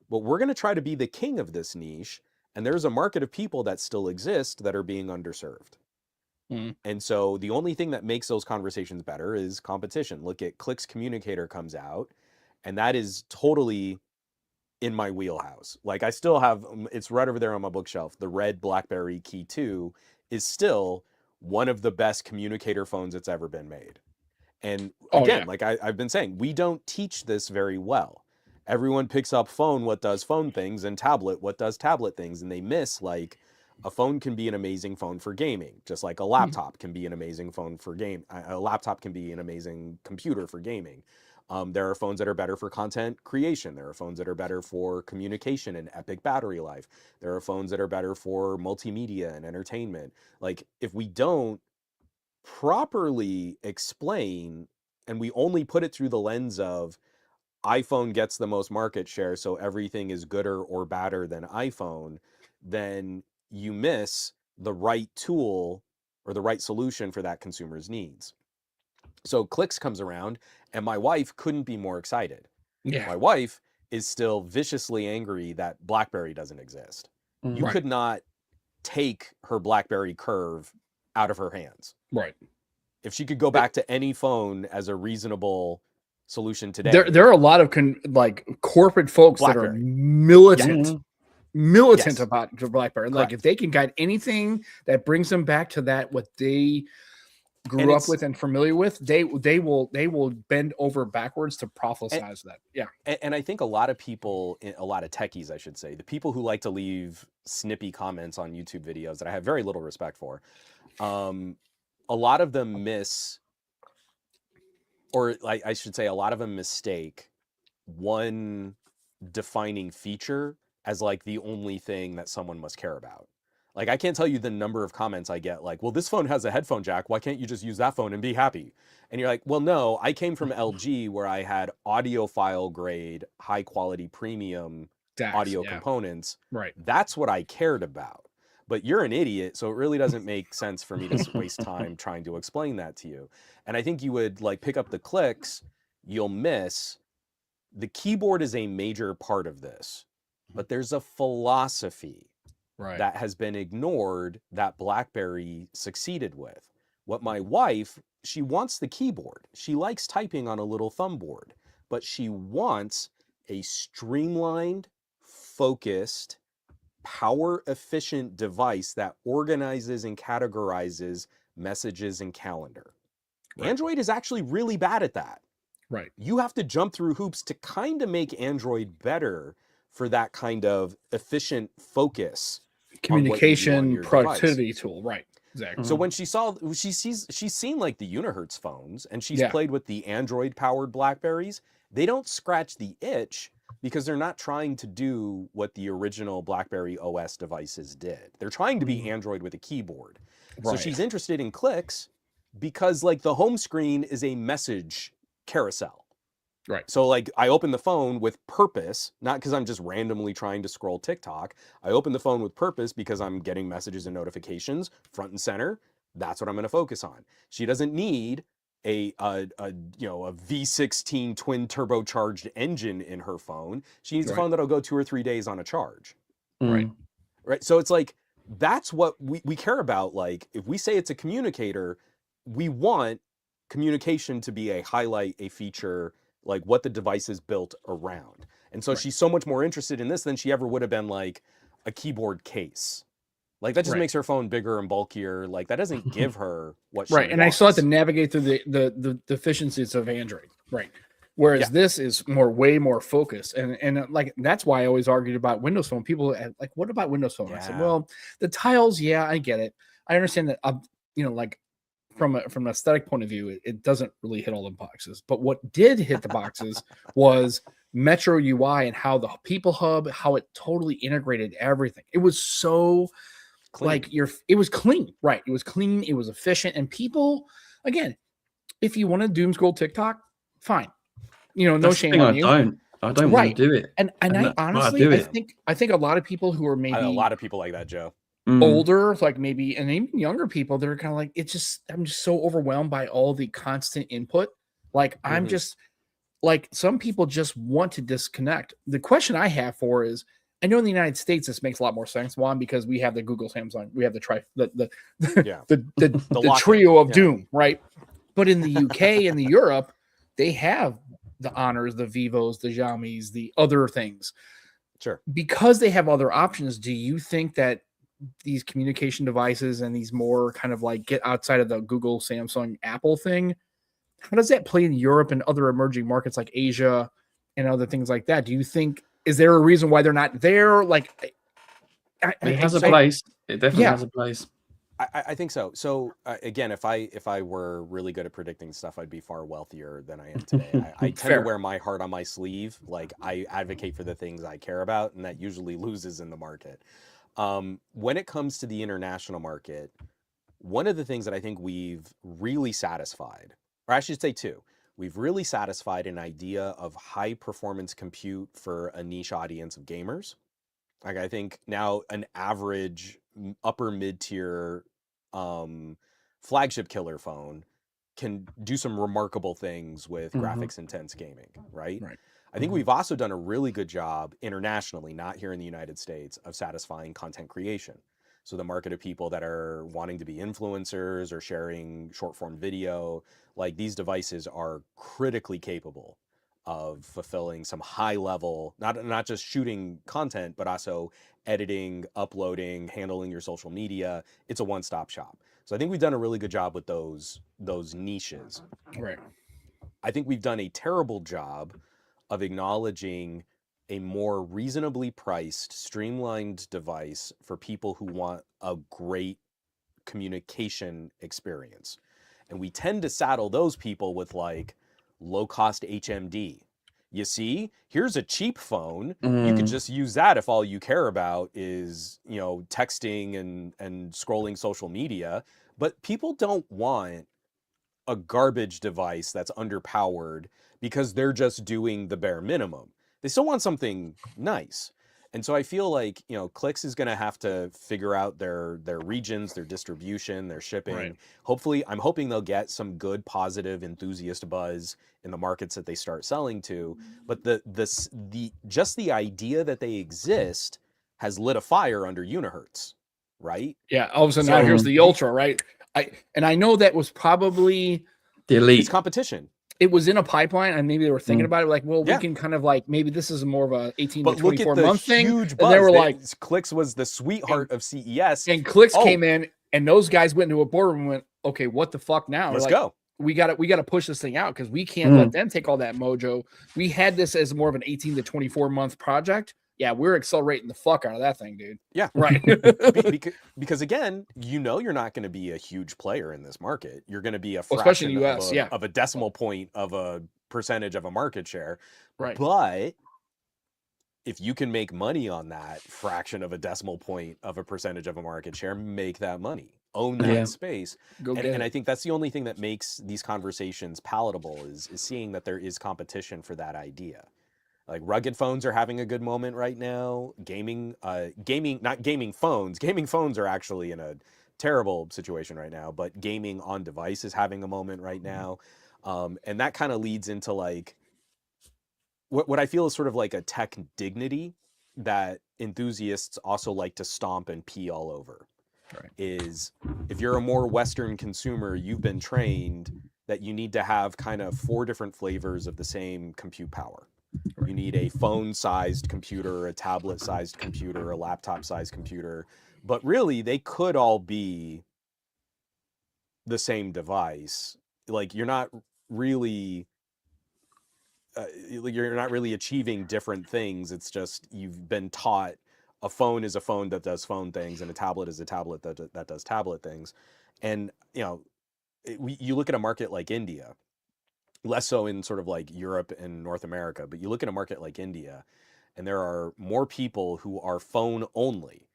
but we're going to try to be the king of this niche. And there's a market of people that still exist that are being underserved. And so the only thing that makes those conversations better is competition. Look at Click's Communicator comes out, and that is totally in my wheelhouse. Like I still have, it's right over there on my bookshelf. The red BlackBerry Key 2 is still one of the best communicator phones that's ever been made. And again, like I've been saying, we don't teach this very well. Everyone picks up phone, what does phone things, and tablet, what does tablet things. And they miss like a phone can be an amazing phone for gaming, just like a laptop can be an amazing phone for game. A laptop can be an amazing computer for gaming. There are phones that are better for content creation. There are phones that are better for communication and epic battery life. There are phones that are better for multimedia and entertainment. Like if we don't properly explain and we only put it through the lens of iPhone gets the most market share, so everything is gooder or badder than iPhone, then you miss the right tool or the right solution for that consumer's needs. So Clicks comes around, and my wife couldn't be more excited. My wife is still viciously angry that BlackBerry doesn't exist. You could not take her BlackBerry Curve out of her hands. If she could go back to any phone as a reasonable solution today. There are a lot of corporate folks BlackBerry. That are militant about BlackBerry. Like if they can guide anything that brings them back to that what they grew up with and familiar with, they will bend over backwards to prophesize that. And I think a lot of people, a lot of techies, I should say, the people who like to leave snippy comments on YouTube videos that I have very little respect for, a lot of them miss, or like I should say, a lot of them mistake one defining feature as like the only thing that someone must care about. Like I can't tell you the number of comments I get like, well, this phone has a headphone jack. Why can't you just use that phone and be happy? And you're like, well, no, I came from LG where I had audiophile grade, high quality premium audio components. That's what I cared about. But you're an idiot, so it really doesn't make sense for me to waste time trying to explain that to you. And I think you would like pick up the Clicks, you'll miss the keyboard is a major part of this, but there's a philosophy that has been ignored that BlackBerry succeeded with. What my wife, she wants the keyboard. She likes typing on a little thumb board, but she wants a streamlined, focused, power efficient device that organizes and categorizes messages and calendar. Android is actually really bad at that. You have to jump through hoops to kind of make Android better for that kind of efficient focus. Communication productivity tool. Exactly. So when she's seen like the Unihertz phones and she's played with the Android powered BlackBerries, they don't scratch the itch because they're not trying to do what the original BlackBerry OS devices did. They're trying to be Android with a keyboard. So she's interested in Clicks because like the home screen is a message carousel. So like I open the phone with purpose, not because I'm just randomly trying to scroll TikTok. I open the phone with purpose because I'm getting messages and notifications front and center. That's what I'm going to focus on. She doesn't need a V16 twin turbocharged engine in her phone. She needs a phone that'll go 2 or 3 days on a charge. Right. So it's like, that's what we care about. Like if we say it's a communicator, we want communication to be a highlight, a feature, like what the device is built around. And so she's so much more interested in this than she ever would have been like a keyboard case. Like that just makes her phone bigger and bulkier. Like that doesn't give her what she wants. And I still have to navigate through the deficiencies of Android. Whereas this is way more focused. And like, that's why I always argued about Windows Phone. People like, what about Windows Phone? I said, well, the tiles, I get it. I understand that, like from an aesthetic point of view, it doesn't really hit all the boxes. But what did hit the boxes was Metro UI and how the People Hub, how it totally integrated everything. It was so clean. It was clean, right? It was clean. It was efficient. And people, again, if you want to doom scroll TikTok, fine. No shame on you. I don't want to do it. And I honestly, I think a lot of people who are maybe a lot of people like that, Joe. Older, like maybe, and even younger people, they're kind of like, I'm just so overwhelmed by all the constant input. Like I'm just like, some people just want to disconnect. The question I have is, I know in the United States this makes a lot more sense. One, because we have the Google, Samsung, we have the trio of doom, right? But in the UK and the Europe, they have the Honors, the Vivos, the Xiaomis, the other things. Sure. Because they have other options, do you think that these communication devices and these more kind of like get outside of the Google, Samsung, Apple thing, how does that play in Europe and other emerging markets like Asia and other things like that? Do you think, is there a reason why they're not there? Like, it has a place. It definitely has a place. I think so. So again, if I were really good at predicting stuff, I'd be far wealthier than I am today. I tend to wear my heart on my sleeve. Like, I advocate for the things I care about, and that usually loses in the market. When it comes to the international market, one of the things that I think we've really satisfied, or I should say two, we've really satisfied an idea of high performance compute for a niche audience of gamers. Like, I think now an average upper mid-tier flagship killer phone can do some remarkable things with graphics intense gaming, right? I think we've also done a really good job internationally, not here in the United States, of satisfying content creation. So the market of people that are wanting to be influencers or sharing short form video, like, these devices are critically capable of fulfilling some high level, not just shooting content, but also editing, uploading, handling your social media. It's a one-stop shop. So I think we've done a really good job with those niches. Right. I think we've done a terrible job of acknowledging a more reasonably priced, streamlined device for people who want a great communication experience. And we tend to saddle those people with, like, low-cost HMD. You see, here's a cheap phone. You could just use that if all you care about is, texting and scrolling social media. But people don't want a garbage device that's underpowered because they're just doing the bare minimum. They still want something nice. And so I feel like, Clicks is going to have to figure out their regions, their distribution, their shipping. Right. Hopefully, I'm hoping they'll get some good, positive enthusiast buzz in the markets that they start selling to. But just the idea that they exist has lit a fire under Unihertz, right? Yeah. All of a sudden, now here's the Ultra, right? I know that was probably the Elite. It's competition. It was in a pipeline, and maybe they were thinking about it, like, well, we can kind of like, maybe this is more of a 18 to 24 month thing. Huge buzz. And they were like, Clicks was the sweetheart of CES. And Clicks came in, and those guys went into a boardroom and went, okay, what the fuck now? Let's go. We got to push this thing out because we can't let them take all that mojo. We had this as more of an 18 to 24 month project. Yeah, we're accelerating the fuck out of that thing, dude. Yeah. Right. because again, you're not going to be a huge player in this market. You're going to be a fraction of a decimal point of a percentage of a market share. Right. But if you can make money on that fraction of a decimal point of a percentage of a market share, make that money. Own that space. And I think that's the only thing that makes these conversations palatable is seeing that there is competition for that idea. Like, rugged phones are having a good moment right now. Gaming phones are actually in a terrible situation right now, but gaming on device is having a moment right now. And that kind of leads into, like, what I feel is sort of like a tech dignity that enthusiasts also like to stomp and pee all over. Right. Is if you're a more Western consumer, you've been trained that you need to have kind of 4 different flavors of the same compute power. You need a phone-sized computer, a tablet-sized computer, a laptop-sized computer. But really, they could all be the same device. Like, you're not really... you're not really achieving different things. It's just you've been taught a phone is a phone that does phone things, and a tablet is a tablet that does tablet things. And you look at a market like India, less so in sort of like Europe and North America, but you look at a market like India, and there are more people who are phone only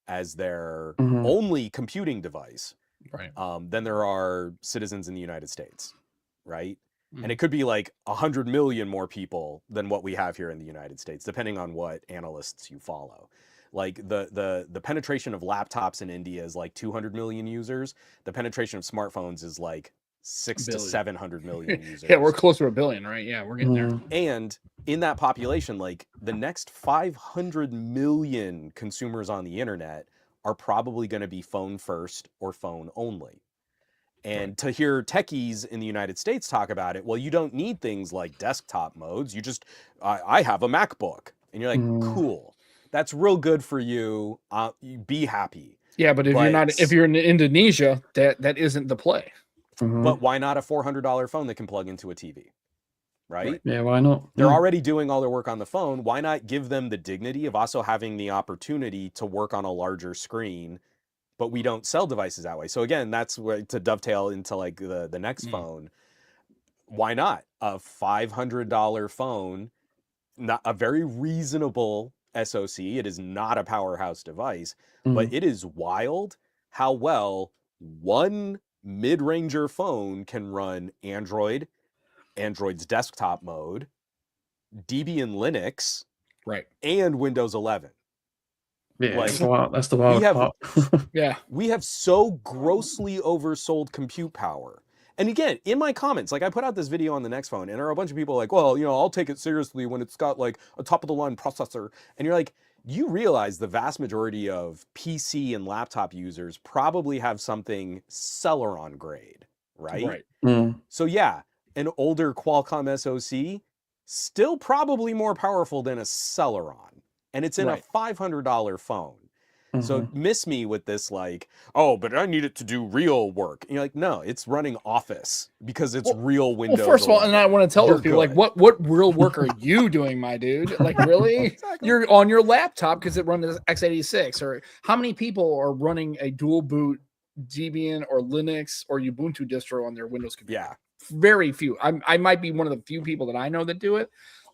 as their only computing device, right, than there are citizens in the United States, right? And it could be like 100 million more people than what we have here in the United States, depending on what analysts you follow. Like the penetration of laptops in India is like 200 million users. The penetration of smartphones is like 600 to 700 million users. Yeah, we're close to a billion, right? Yeah, we're getting there. And in that population, like the next 500 million consumers on the internet are probably going to be phone first or phone only. And to hear techies in the United States talk about it, well, you don't need things like desktop modes. You just, I have a MacBook. And you're like, cool. That's real good for you. Be happy. Yeah, but if you're in Indonesia, that isn't the play. But why not a $400 phone that can plug into a TV? Right? Yeah, why not? They're already doing all their work on the phone. Why not give them the dignity of also having the opportunity to work on a larger screen? But we don't sell devices that way. So again, that's where to dovetail into like the next phone. Why not a $500 phone? Not a very reasonable SoC. It is not a powerhouse device, but it is wild how well one mid-ranger phone can run Android, Android's desktop mode, Debian Linux, right, and Windows 11. Yeah, like, that's the wild part. Yeah, we have so grossly oversold compute power. And again, in my comments, like I put out this video on the next phone, and there are a bunch of people like, well, I'll take it seriously when it's got like a top of the line processor. And you're like, you realize the vast majority of PC and laptop users probably have something Celeron grade, right? So yeah, an older Qualcomm SoC, still probably more powerful than a Celeron. And it's in a $500 phone. So miss me with this like, oh, but I need it to do real work. And you're like, no, it's running Office because it's real Windows. Well, first of all, and I want to tell those people, like, what real work are you doing, my dude? Like, really? Exactly. You're on your laptop because it runs x86. Or how many people are running a dual boot Debian or Linux or Ubuntu distro on their Windows computer? Yeah. Very few. I might be one of the few people that I know that do it.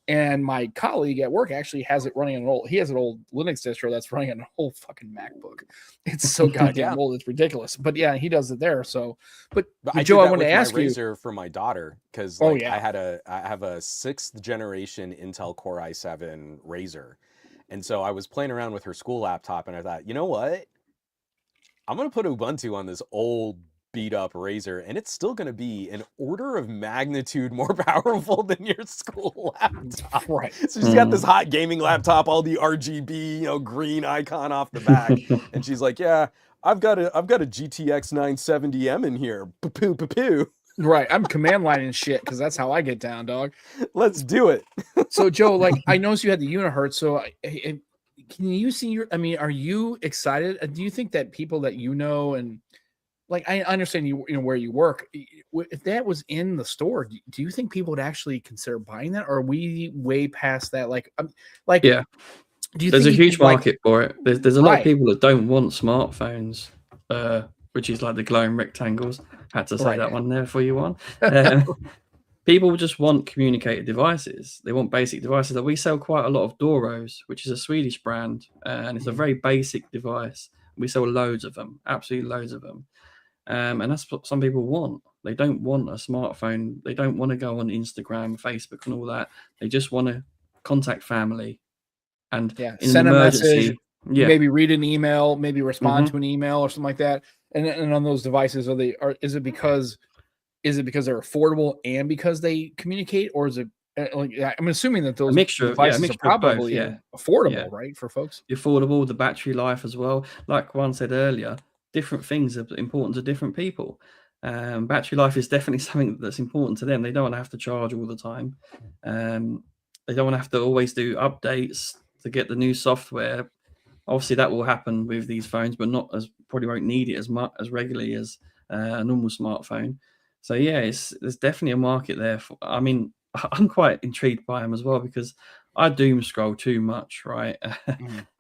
And my colleague at work actually has it running an old Linux distro that's running an old fucking MacBook. It's so goddamn old, it's ridiculous. But yeah, he does it there. So, but Joe, I wanted to ask you Razer for my daughter because I have a 6th generation Intel Core i7 Razer, and so I was playing around with her school laptop, and I thought, you know what, I'm gonna put Ubuntu on this old beat up Razer, and it's still going to be an order of magnitude more powerful than your school laptop. Right. So she's got this hot gaming laptop, all the RGB, green icon off the back, and she's like, "Yeah, I've got a GTX 970M in here." Poo. Right. I'm command lining shit because that's how I get down, dog. Let's do it. So Joe, like, I noticed you had the Unihertz. So can you see are you excited? Do you think that people that and like, I understand you where you work. If that was in the store, do you think people would actually consider buying that? Or are we way past that? Yeah. There's a huge market for it. There's a lot of people that don't want smartphones, which is like the glowing rectangles. Had to say that one there for you, Juan. People just want communicated devices. They want basic devices. That we sell quite a lot of Doros, which is a Swedish brand, and it's a very basic device. We sell loads of them, absolutely loads of them. And that's what some people want. They don't want a smartphone. They don't want to go on Instagram, Facebook, and all that. They just want to contact family and send a message, maybe read an email, maybe respond to an email or something like that. And on those devices, is it because they're affordable and because they communicate, or is it like, I'm assuming that those devices are probably affordable, right, for folks? Affordable, the battery life as well. Like Juan said earlier, different things are important to different people. Battery life is definitely something that's important to them. They don't want to have to charge all the time. They don't want to have to always do updates to get the new software. Obviously, that will happen with these phones, but probably won't need it as much as regularly as a normal smartphone. So yeah, there's definitely a market there. I I'm quite intrigued by them as well, because I doom scroll too much, right?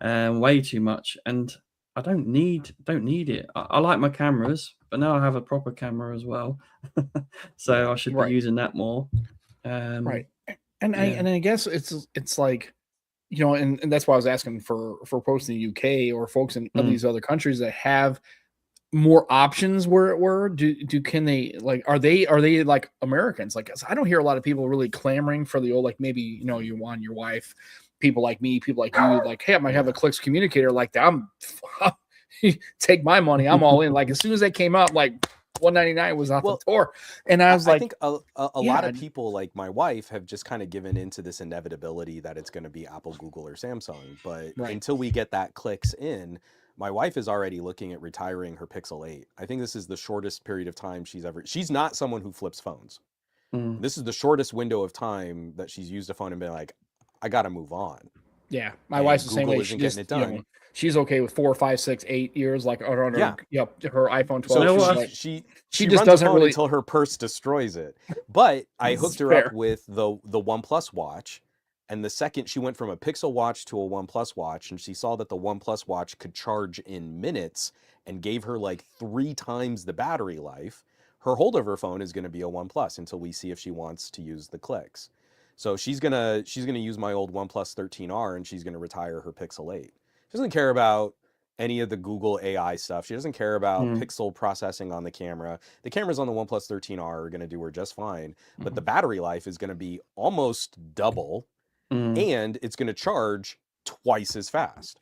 And way too much, and I don't need it. I like my cameras, but now I have a proper camera as well, so I should be using that more. Right, and I guess it's like, you know, and that's why I was asking for folks in the UK or folks in these other countries that have more options where can they, like, are they like Americans? Like, I don't hear a lot of people really clamoring for the old, like, maybe, you know, you want your wife, people like me, people like you, like, hey, I might have a Clicks communicator like that. Take my money, I'm all in. Like, as soon as that came out, like, $199 was out the door, and I was like, I think a lot of people like my wife have just kind of given into this inevitability that it's going to be Apple, Google, or Samsung. But until we get that Clicks in, my wife is already looking at retiring her Pixel 8. I think this is the shortest period of time she's not someone who flips phones. This is the shortest window of time that she's used a phone and been like, I got to move on. Yeah, my wife's the same way. She just, it done. You know, she's okay with 4, 5, 6, 8 years, like on her, her iPhone 12. So she just doesn't really until her purse destroys it. But I hooked her up with the OnePlus watch, and the second she went from a Pixel watch to a OnePlus watch, and she saw that the OnePlus watch could charge in minutes and gave her like 3 times the battery life. Her holdover phone is going to be a OnePlus until we see if she wants to use the Clicks. So she's gonna use my old OnePlus 13R, and she's gonna retire her Pixel 8. She doesn't care about any of the Google AI stuff. She doesn't care about pixel processing on the camera. The cameras on the OnePlus 13R are gonna do her just fine, but the battery life is gonna be almost double, and it's gonna charge twice as fast.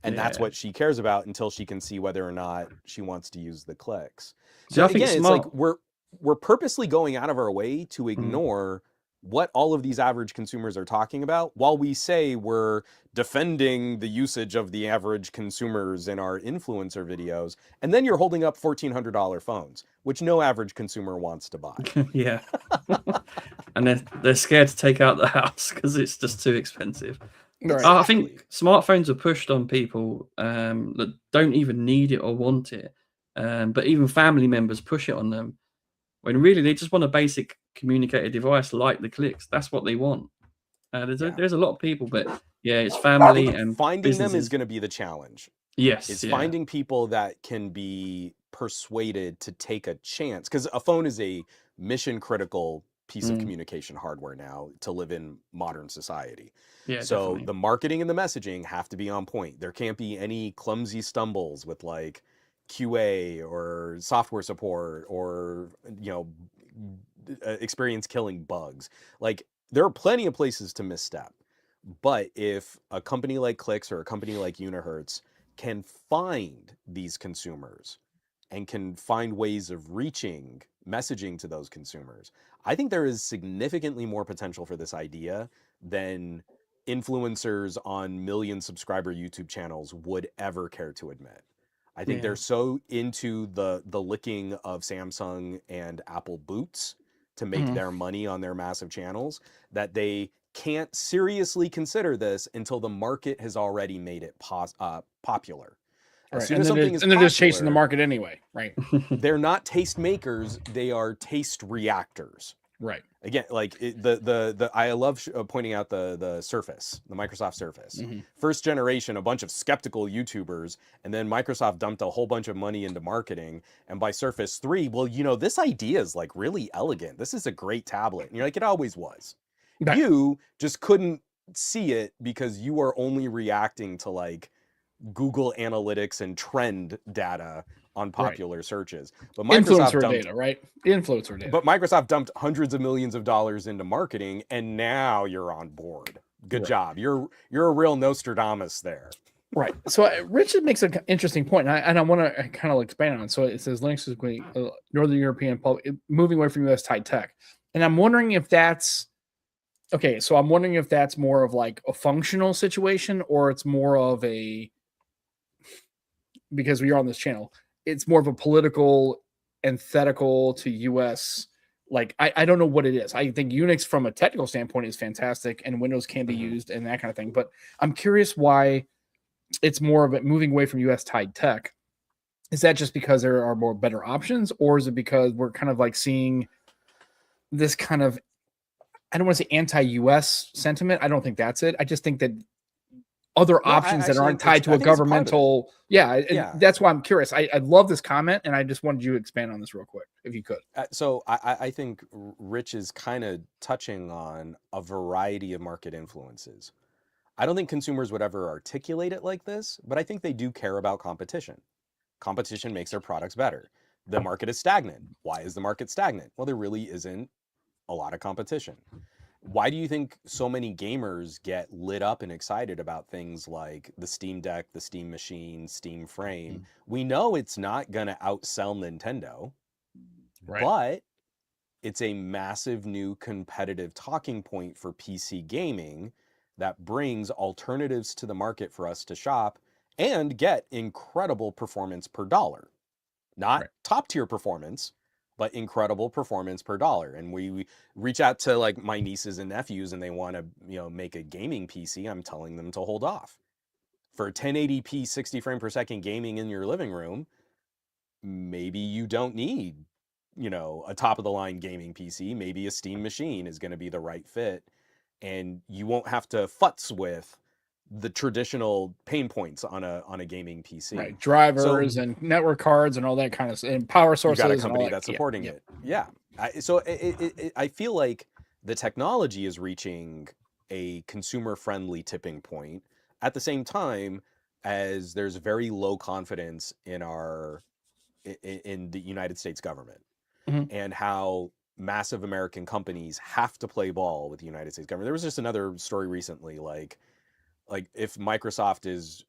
And that's what she cares about until she can see whether or not she wants to use the Clicks. So again, it's like we're purposely going out of our way to ignore what all of these average consumers are talking about, while we say we're defending the usage of the average consumers in our influencer videos, and then you're holding up $1,400 phones, which no average consumer wants to buy. Yeah. And they're scared to take out the house because it's just too expensive. Exactly. I think smartphones are pushed on people that don't even need it or want it. But even family members push it on them, when really they just want a basic communicator device like the Clicks. That's what they want. There's a lot of people, but it's family and finding businesses. them is going to be the challenge. Yes, it's finding people that can be persuaded to take a chance, because a phone is a mission critical piece of communication hardware now to live in modern society. Yeah, so definitely. The marketing and the messaging have to be on point. There can't be any clumsy stumbles with like QA or software support or experience killing bugs. Like, there are plenty of places to misstep, but if a company like Clicks or a company like Unihertz can find these consumers and can find ways of reaching messaging to those consumers, I think there is significantly more potential for this idea than influencers on million subscriber YouTube channels would ever care to admit. I think they're so into the licking of Samsung and Apple boots to make their money on their massive channels that they can't seriously consider this until the market has already made it popular. As soon as something is popular, they're just chasing the market anyway, right? They're not taste makers; they are taste reactors. Right. Again, like I love pointing out the Surface, the Microsoft Surface. First generation, a bunch of skeptical YouTubers, and then Microsoft dumped a whole bunch of money into marketing. And by Surface 3, well, this idea is like really elegant. This is a great tablet. And you're like, it always was. Right. You just couldn't see it because you are only reacting to like Google Analytics and trend data on popular searches. But Microsoft influencer data, right? Influencer data. But Microsoft dumped hundreds of millions of dollars into marketing, and now you're on board. Good job. You're a real Nostradamus there. Right. So Richard makes an interesting point, and I want to kind of expand on it. So it says Linux is going Northern European public moving away from US tied tech, and I'm wondering if that's okay. So I'm wondering if that's more of like a functional situation, or it's more of a, because we are on this channel, it's more of a political antithetical to US. Like, I don't know what it is. I think Unix from a technical standpoint is fantastic, and Windows can be used and that kind of thing. But I'm curious why it's more of it moving away from US tied tech. Is that just because there are more better options, or is it because we're kind of like seeing this kind of, I don't want to say anti-US sentiment. I don't think that's it. I just think that other options that aren't tied to a governmental. That's why I'm curious. I love this comment, and I just wanted you to expand on this real quick, if you could. So I think Rich is kind of touching on a variety of market influences. I don't think consumers would ever articulate it like this, but I think they do care about competition. Competition makes their products better. The market is stagnant. Why is the market stagnant? Well, there really isn't a lot of competition. Why do you think so many gamers get lit up and excited about things like the Steam Deck, the Steam Machine, Steam Frame? We know it's not going to outsell Nintendo, but it's a massive new competitive talking point for PC gaming that brings alternatives to the market for us to shop and get incredible performance per dollar. Not top tier performance, but incredible performance per dollar. And we reach out to like my nieces and nephews and they want to, make a gaming PC. I'm telling them to hold off. For 1080p 60 frame per second gaming in your living room, maybe you don't need, a top of the line gaming PC. Maybe a Steam Machine is going to be the right fit, and you won't have to futz with the traditional pain points on a gaming PC. Right, drivers and network cards and all that kind of stuff, and power sources. You got a company that's supporting it. Yeah. So I feel like the technology is reaching a consumer-friendly tipping point at the same time as there's very low confidence in the United States government and how massive American companies have to play ball with the United States government. There was just another story recently, like if Microsoft is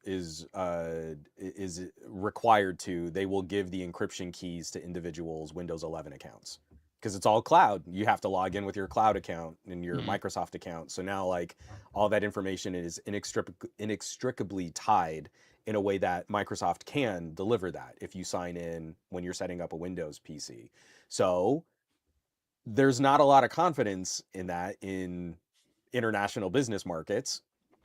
required to, they will give the encryption keys to individuals' Windows 11 accounts because it's all cloud. You have to log in with your cloud account and your Microsoft account. So now like all that information is inextricably tied in a way that Microsoft can deliver that if you sign in when you're setting up a Windows PC. So there's not a lot of confidence in that in international business markets.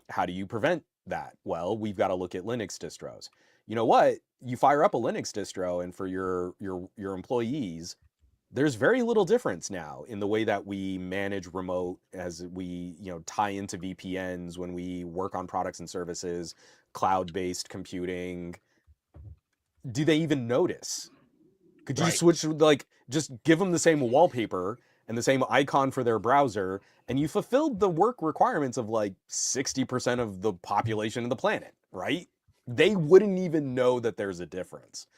How do you prevent that? Well, we've got to look at Linux distros. You know what? You fire up a Linux distro, and for your employees, there's very little difference now in the way that we manage remote, as we tie into VPNs when we work on products and services, cloud-based computing. Do they even notice? Could you switch, just give them the same wallpaper and the same icon for their browser, and you fulfilled the work requirements of 60% of the population of the planet, right? They wouldn't even know that there's a difference.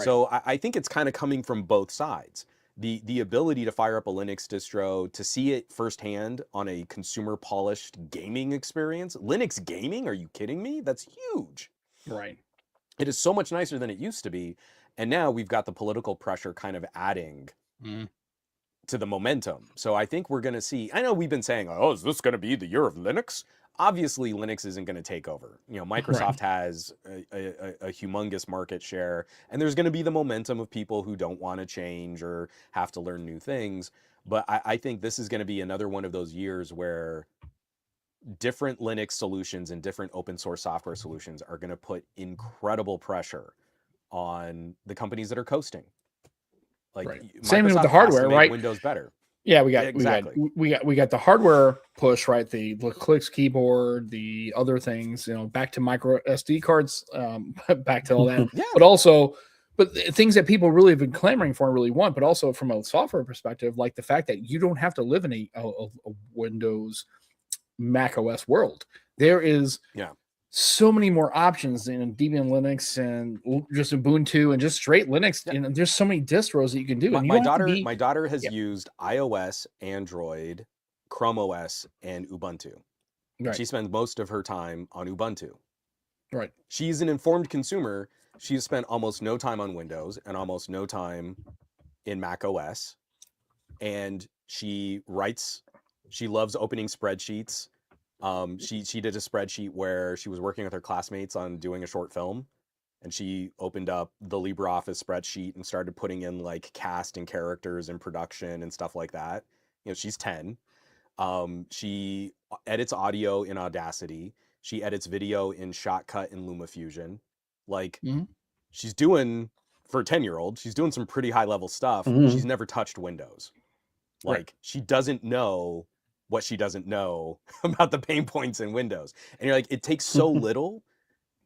So I think it's kind of coming from both sides. The ability to fire up a Linux distro, to see it firsthand on a consumer polished gaming experience. Linux gaming? Are you kidding me? That's huge. Right. It is so much nicer than it used to be. And now we've got the political pressure kind of adding to the momentum. So I think we're going to see, I know we've been saying, oh, is this going to be the year of Linux? Obviously, Linux isn't going to take over. Microsoft has a humongous market share, and there's going to be the momentum of people who don't want to change or have to learn new things. But I think this is going to be another one of those years where different Linux solutions and different open source software solutions are going to put incredible pressure on the companies that are coasting. Same with the hardware, right? Windows better. Yeah, we got the hardware push, right? The clicks keyboard, the other things, back to micro SD cards, back to all that. But things that people really have been clamoring for and really want, but also from a software perspective, like the fact that you don't have to live in a Windows Mac OS world. There is so many more options in Debian Linux and just Ubuntu and just straight Linux. There's so many distros that you can do. My daughter has used iOS, Android, Chrome OS, and Ubuntu. She spends most of her time on Ubuntu. Right. She's an informed consumer. She's spent almost no time on Windows and almost no time in Mac OS. And she writes. She loves opening spreadsheets. She did a spreadsheet where she was working with her classmates on doing a short film, and she opened up the LibreOffice spreadsheet and started putting in cast and characters and production and stuff like that. She's 10. She edits audio in Audacity. She edits video in Shotcut and LumaFusion. She's doing, for a 10-year-old, she's doing some pretty high level stuff. She's never touched Windows. She doesn't know what she doesn't know about the pain points in Windows. And you're like, it takes so little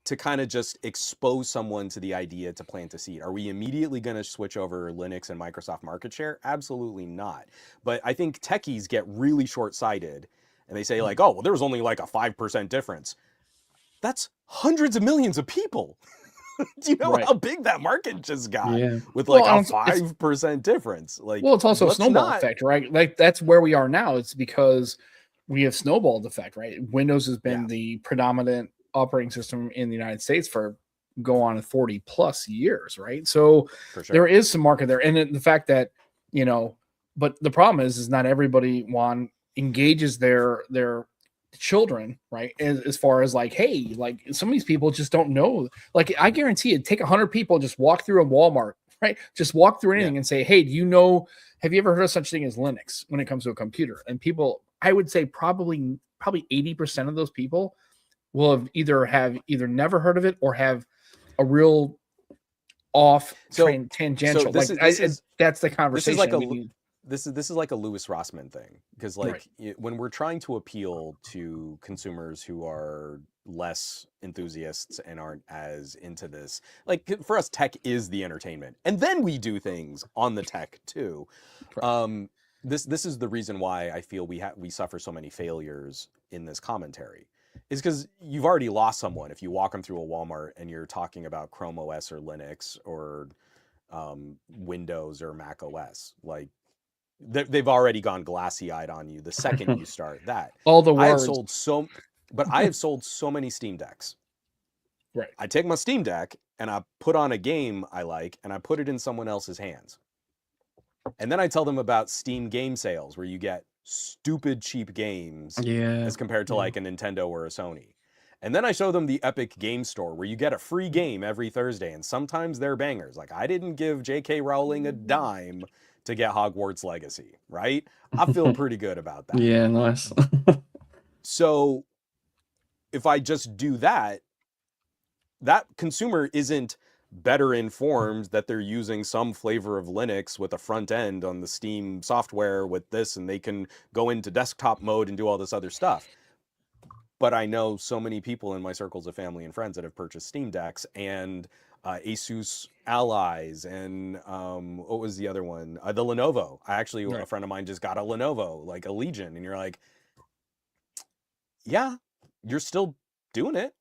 to kind of just expose someone to the idea to plant a seed. Are we immediately going to switch over Linux and Microsoft market share? Absolutely not. But I think techies get really short-sighted and they say like, oh, well, there was only like a 5% difference. That's hundreds of millions of people. Do you know how big that market just got with like a 5% difference? Like, well, it's also a snowball effect, right? Like that's where we are now. It's because we have snowballed effect, right? Windows has been the predominant operating system in the United States for go on 40 plus years, right? So there is some market there. And the fact that, you know, but the problem is not everybody, Juan, engages their children, right? As far as like, hey, like some of these people just don't know. Like I guarantee it, take 100 people, just walk through a Walmart, right? Just walk through anything and say, hey, do you know, have you ever heard of such thing as Linux when it comes to a computer? And people, I would say probably 80% of those people will have either never heard of it or have a real off tangential. That's the conversation. This is like a Louis Rossmann thing, because like when we're trying to appeal to consumers who are less enthusiasts and aren't as into this, like for us, tech is the entertainment, and then we do things on the tech too. This is the reason why I feel we suffer so many failures in this commentary. Is because you've already lost someone if you walk them through a Walmart and you're talking about Chrome OS or Linux or Windows or Mac OS. Like they've already gone glassy-eyed on you the second you start that. All the words. I have sold so many Steam Decks. Right. I take my Steam Deck and I put on a game I like and I put it in someone else's hands. And then I tell them about Steam game sales where you get stupid cheap games as compared to like a Nintendo or a Sony. And then I show them the Epic Game Store where you get a free game every Thursday, and sometimes they're bangers. Like I didn't give J.K. Rowling a dime to get Hogwarts Legacy, right? I feel pretty good about that. Yeah, nice. So if I just do that, that consumer isn't better informed that they're using some flavor of Linux with a front end on the Steam software with this, and they can go into desktop mode and do all this other stuff. But I know so many people in my circles of family and friends that have purchased Steam Decks and Asus Allies and what was the other one? The Lenovo. A friend of mine just got a Lenovo, like a Legion, and you're like, yeah, you're still doing it.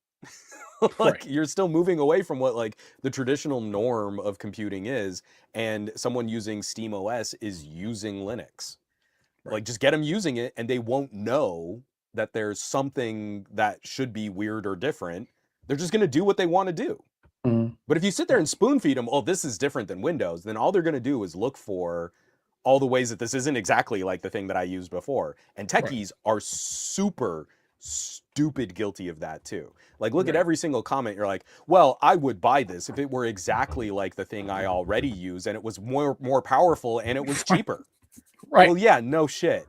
Like you're still moving away from what like the traditional norm of computing is, and someone using Steam OS is using Linux. Like just get them using it and they won't know that there's something that should be weird or different. They're just going to do what they want to do. But if you sit there and spoon feed them, oh, this is different than Windows, then all they're going to do is look for all the ways that this isn't exactly like the thing that I used before. And techies are super stupid guilty of that too. Like look at every single comment, you're like, well, I would buy this if it were exactly like the thing I already use and it was more powerful and it was cheaper. Well, yeah, no shit.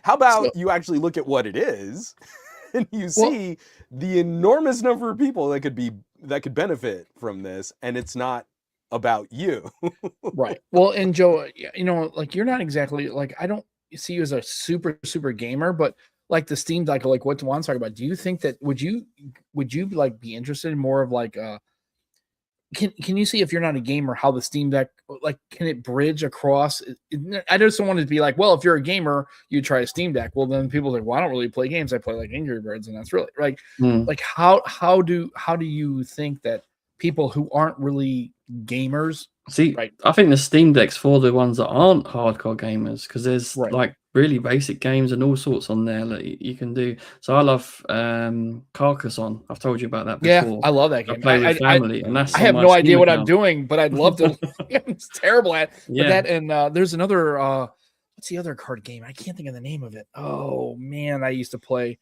How about you actually look at what it is and you see the enormous number of people that could benefit from this, and it's not about you. Right. Well, and Joe, you know, like you're not exactly like, I don't see you as a super gamer, but like the Steam Deck, like what Juan's talking about, do you think that would you like be interested in more of like can you see, if you're not a gamer, how the Steam Deck, like, can it bridge across? I just don't want it to be like, well, if you're a gamer, you try a Steam Deck. Well, then people are like, well, I don't really play games. I play like Angry Birds, and that's really like, like how do you think that people who aren't really gamers? See, I think the Steam Deck's for the ones that aren't hardcore gamers, because there's like really basic games and all sorts on there that you can do. So I love Carcassonne. I've told you about that before. Yeah, I love that game. I play with family, and that's I have no idea what I'm doing, but I'd love to. It's terrible at. Yeah. But that, and there's another. What's the other card game? I can't think of the name of it. Oh man, I used to play.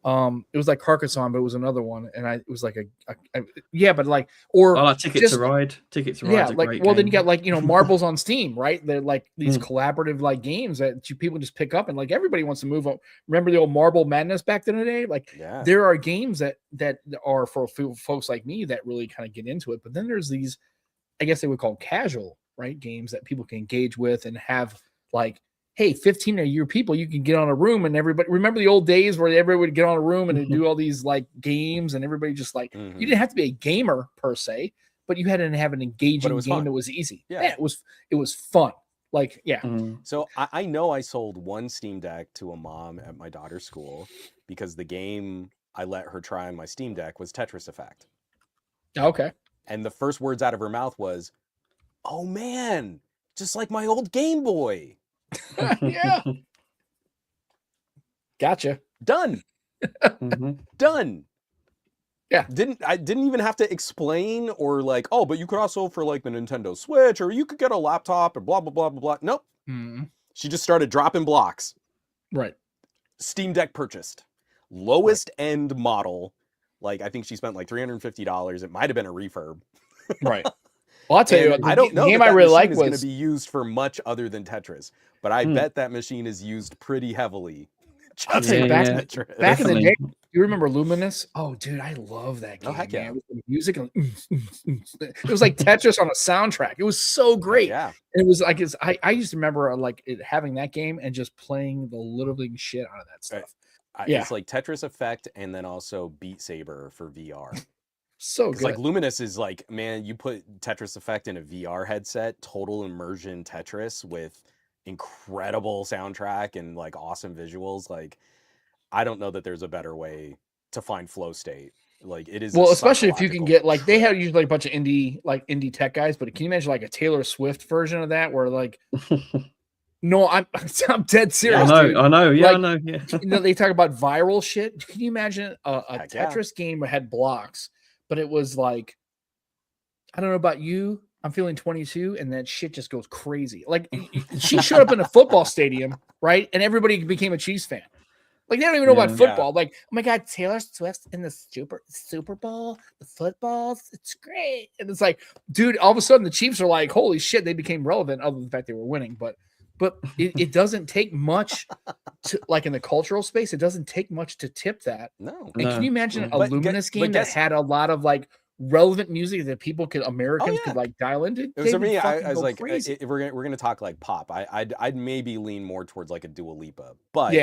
It was like Carcassonne, but it was another one, and it was like but like, or I like Ticket to Ride. Yeah, like then you got like, you know, Marbles on Steam, right? They're like these collaborative like games that people just pick up, and like everybody wants to move on. Remember the old Marble Madness back in the day? Like there are games that are for folks like me that really kind of get into it, but then there's these, I guess they would call casual, right, games that people can engage with and have like hey, 15 of your people, you can get on a room and everybody. Remember the old days where everybody would get on a room and do all these like games and everybody just like you didn't have to be a gamer per se, but you had to have an engaging game that was easy. Yeah, it was fun. Like, yeah. So I know I sold one Steam Deck to a mom at my daughter's school because the game I let her try on my Steam Deck was Tetris Effect. Okay. And the first words out of her mouth was, "Oh man, just like my old Game Boy." Yeah. Gotcha. Done. Done. Yeah. I didn't even have to explain or like, oh, but you could also for like the Nintendo Switch, or you could get a laptop and blah, blah, blah, blah, blah. Nope. She just started dropping blocks. Right. Steam Deck purchased. Lowest end model. Like, I think she spent like $350. It might have been a refurb. Right. Well, I'll tell you, I don't know the game that I really like is was going to be used for much other than Tetris, but I bet that machine is used pretty heavily. Back in the day, you remember Luminous? Oh, dude, I love that game. Oh, heck yeah. Man. The music, it was like Tetris on a soundtrack. It was so great. Yeah. And it was like I used to remember like having that game and just playing the living shit out of that stuff. It's like Tetris Effect and then also Beat Saber for VR. So good. Like Luminous is like, man, you put Tetris Effect in a VR headset, total immersion Tetris with incredible soundtrack and like awesome visuals. Like, I don't know that there's a better way to find flow state. Like, it is. Well, especially if you can get like they have usually a bunch of indie tech guys, but can you imagine like a Taylor Swift version of that where like no, I'm dead serious. I know. Yeah, like, I know. Yeah. You know, they talk about viral shit. Can you imagine a Tetris game that had blocks, but it was like, I don't know about you, I'm feeling 22, and that shit just goes crazy. Like, she showed up in a football stadium, right? And everybody became a Chiefs fan. Like, they don't even know about football. Like, oh my God, Taylor Swift's in the Super Bowl, the footballs, it's great. And it's like, dude, all of a sudden the Chiefs are like, holy shit, they became relevant, other than the fact they were winning. But it doesn't take much to, like in the cultural space, it doesn't take much to tip that. No. And can you imagine a Luminous game that had a lot of like relevant music that Americans could like dial into? It was for me, I was like, if we're gonna talk like pop, I'd maybe lean more towards like a Dua Lipa. But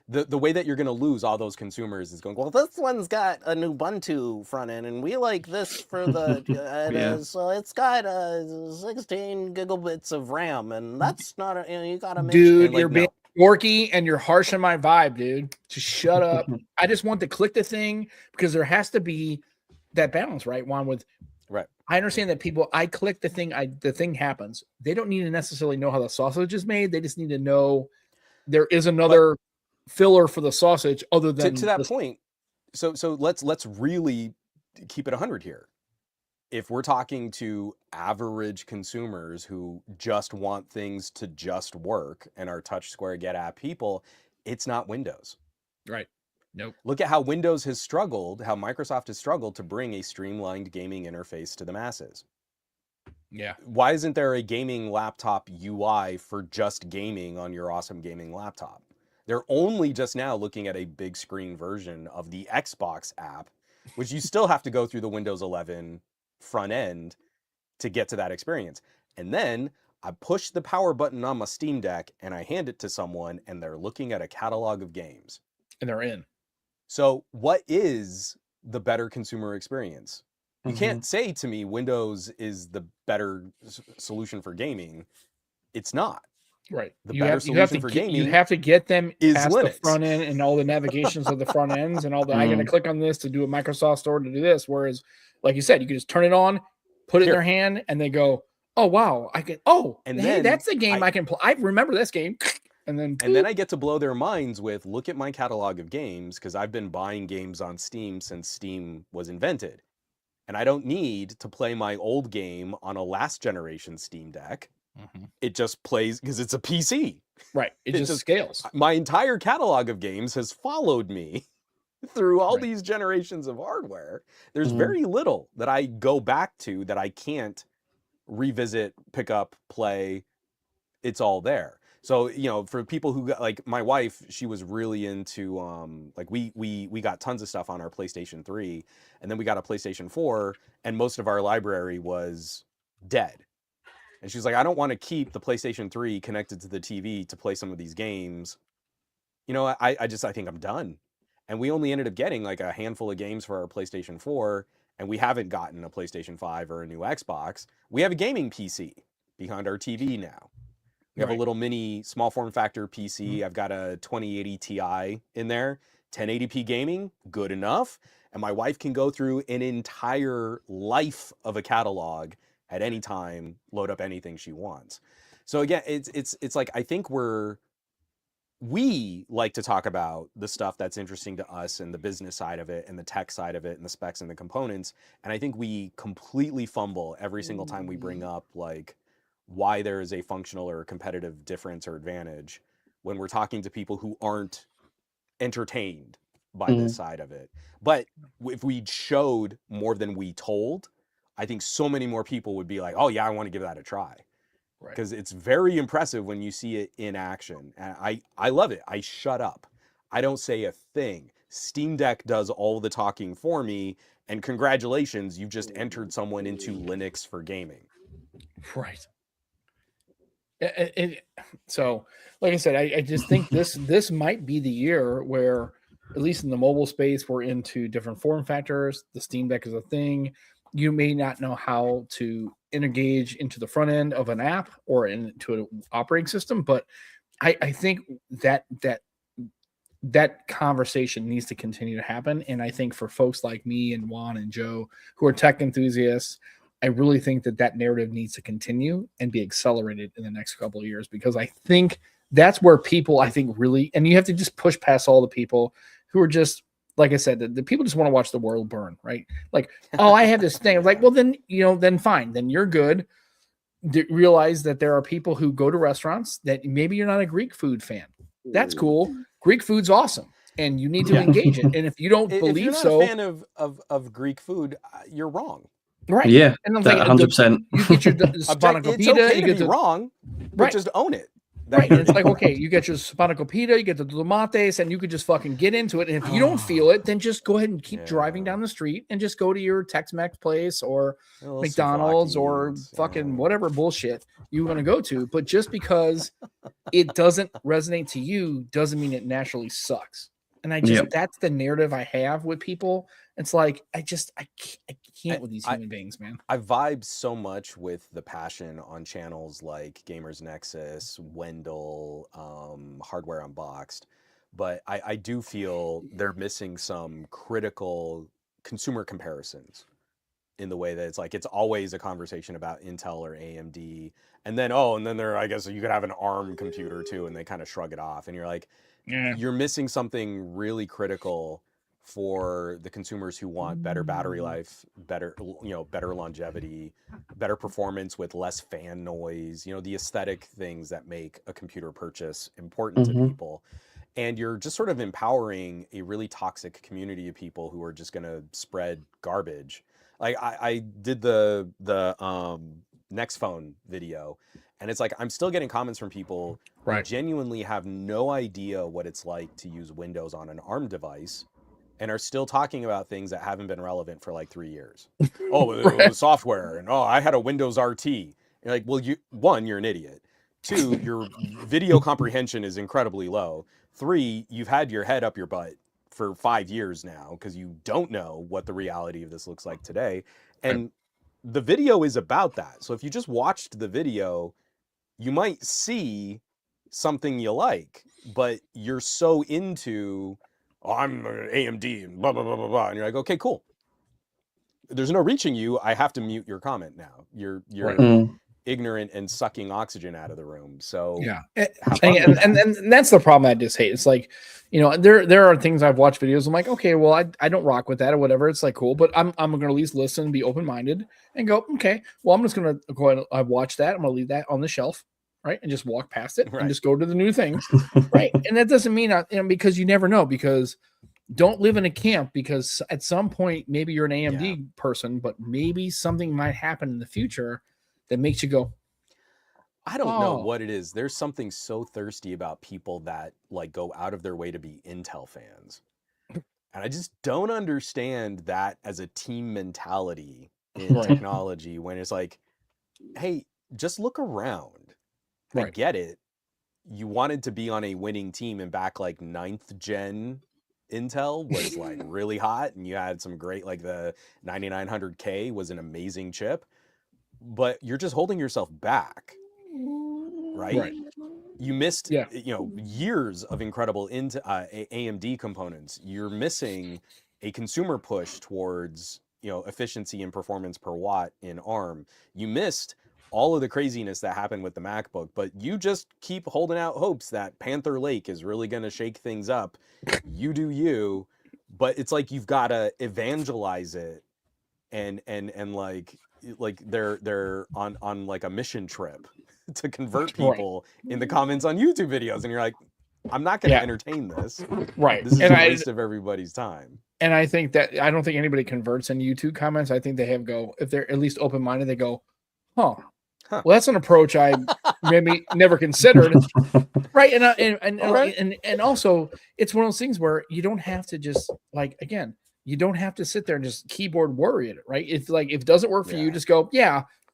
the way that you're going to lose all those consumers is going, well, this one's got a new Ubuntu front end, and we like this for the, so it's got 16 gigabits of RAM, and that's not a, you got to make dude, you're being dorky and you're harsh on my vibe, dude. Just shut up. I just want to click the thing because there has to be that balance, right, Juan? I understand that I click the thing, the thing happens. They don't need to necessarily know how the sausage is made. They just need to know there is another filler for the sausage other than to that point. So let's really keep it 100 here. If we're talking to average consumers who just want things to just work and are touch square get app people, it's not Windows. Right. Nope. Look at how Windows has struggled, how Microsoft has struggled to bring a streamlined gaming interface to the masses. Yeah. Why isn't there a gaming laptop UI for just gaming on your awesome gaming laptop? They're only just now looking at a big screen version of the Xbox app, which you still have to go through the Windows 11 front end to get to that experience. And then I push the power button on my Steam Deck and I hand it to someone and they're looking at a catalog of games. And they're in. So what is the better consumer experience? You can't say to me Windows is the better solution for gaming. It's not. Right. The better solution for gaming, you have to get them past Linux. The front end and all the navigations of the front ends and all the, I got to click on this to do a Microsoft Store to do this. Whereas, like you said, you can just turn it on, put it in their hand, and they go, oh, wow, I can, and hey, then that's the game I can play. I remember this game. And then I get to blow their minds with, look at my catalog of games, because I've been buying games on Steam since Steam was invented. And I don't need to play my old game on a last generation Steam Deck. It just plays because it's a PC. Right. It just scales. My entire catalog of games has followed me through all these generations of hardware. There's very little that I go back to that I can't revisit, pick up, play. It's all there. So, you know, for people who got, like my wife, she was really into like we got tons of stuff on our PlayStation 3, and then we got a PlayStation 4, and most of our library was dead. And she's like, I don't want to keep the PlayStation 3 connected to the TV to play some of these games. You know, I think I'm done. And we only ended up getting like a handful of games for our PlayStation 4, and we haven't gotten a PlayStation 5 or a new Xbox. We have a gaming PC behind our TV now. We have a little mini small form factor PC. I've got a 2080 Ti in there. 1080p gaming, good enough. And my wife can go through an entire life of a catalog at any time, load up anything she wants. So again, it's like, I think we like to talk about the stuff that's interesting to us and the business side of it and the tech side of it and the specs and the components. And I think we completely fumble every single time we bring up like why there is a functional or a competitive difference or advantage when we're talking to people who aren't entertained by this side of it. But if we showed more than we told, I think so many more people would be like, oh yeah, I want to give that a try. Because it's very impressive when you see it in action. And I love it. I shut up. I don't say a thing. Steam Deck does all the talking for me. And congratulations, you've just entered someone into Linux for gaming. Right. So, like I said, I just think this might be the year where, at least in the mobile space, we're into different form factors. The Steam Deck is a thing. You may not know how to engage into the front end of an app or into an operating system, but I think that conversation needs to continue to happen. And I think for folks like me and Juan and Joe, who are tech enthusiasts, I really think that narrative needs to continue and be accelerated in the next couple of years, because I think that's where people, I think, really, and you have to just push past all the people who are just, like I said, the people just want to watch the world burn, right? Like, oh, I have this thing. Like, well, then, then fine. Then you're good. Realize that there are people who go to restaurants that maybe you're not a Greek food fan. That's cool. Greek food's awesome, and you need to engage it. And if you don't believe if you're not a fan of Greek food, you're wrong. Right. Yeah. And I'm 100%. You get your spanakopita. It's okay you get to be wrong, but just own it. Right. And it's like, okay, you get your spanakopita, you get the tomates, and you could just fucking get into it. And if you don't feel it, then just go ahead and keep driving down the street and just go to your Tex-Mex place or McDonald's or fucking whatever bullshit you want to go to. But just because it doesn't resonate to you doesn't mean it naturally sucks. And that's the narrative I have with people. It's like, I can't with these human beings, man. I vibe so much with the passion on channels like Gamers Nexus, Wendell, Hardware Unboxed, but I do feel they're missing some critical consumer comparisons in the way that it's like, it's always a conversation about Intel or AMD, and then I guess you could have an ARM computer too, and they kind of shrug it off, and you're like, you're missing something really critical for the consumers who want better battery life, better longevity, better performance with less fan noise, the aesthetic things that make a computer purchase important to people. And you're just sort of empowering a really toxic community of people who are just going to spread garbage. Like I did the Next Phone video, and it's like, I'm still getting comments from people who genuinely have no idea what it's like to use Windows on an ARM device, and are still talking about things that haven't been relevant for like 3 years. The software, and I had a Windows RT. You're like, well, you're an idiot. 2, your video comprehension is incredibly low. 3, you've had your head up your butt for 5 years now because you don't know what the reality of this looks like today. And the video is about that. So if you just watched the video, you might see something you like, but you're so into, I'm AMD and blah, blah, blah, blah, blah. And you're like, okay, cool. There's no reaching you. I have to mute your comment now. You're ignorant and sucking oxygen out of the room. So and that's the problem I just hate. It's like, there are things I've watched videos. I'm like, okay, well, I don't rock with that or whatever. It's like, cool, but I'm going to at least listen and be open-minded and go, okay, well, I'm just going to go ahead and watch that. I'm going to leave that on the shelf. Right. And just walk past it and just go to the new thing. Right. And that doesn't mean, because you never know, because don't live in a camp, because at some point, maybe you're an AMD person, but maybe something might happen in the future that makes you go, I don't know what it is. There's something so thirsty about people that like go out of their way to be Intel fans. And I just don't understand that as a team mentality in technology, when it's like, hey, just look around. I get it. You wanted to be on a winning team, and back like 9th gen Intel was like really hot, and you had some great, like the 9900K was an amazing chip, but you're just holding yourself back, right? You missed, years of incredible AMD components. You're missing a consumer push towards, efficiency and performance per watt in ARM. You missed all of the craziness that happened with the MacBook, but you just keep holding out hopes that Panther Lake is really going to shake things up. You do you, but it's like you've got to evangelize it, and like they're on like a mission trip to convert people in the comments on YouTube videos, and you're like, I'm not going to entertain this. This is a waste of everybody's time. And I think that I don't think anybody converts in YouTube comments. I think they have if they're at least open-minded, they go, huh. Well, that's an approach I maybe never considered, right? And also, it's one of those things where you don't have to just you don't have to sit there and just keyboard worry it, right? If it doesn't work for you, just go,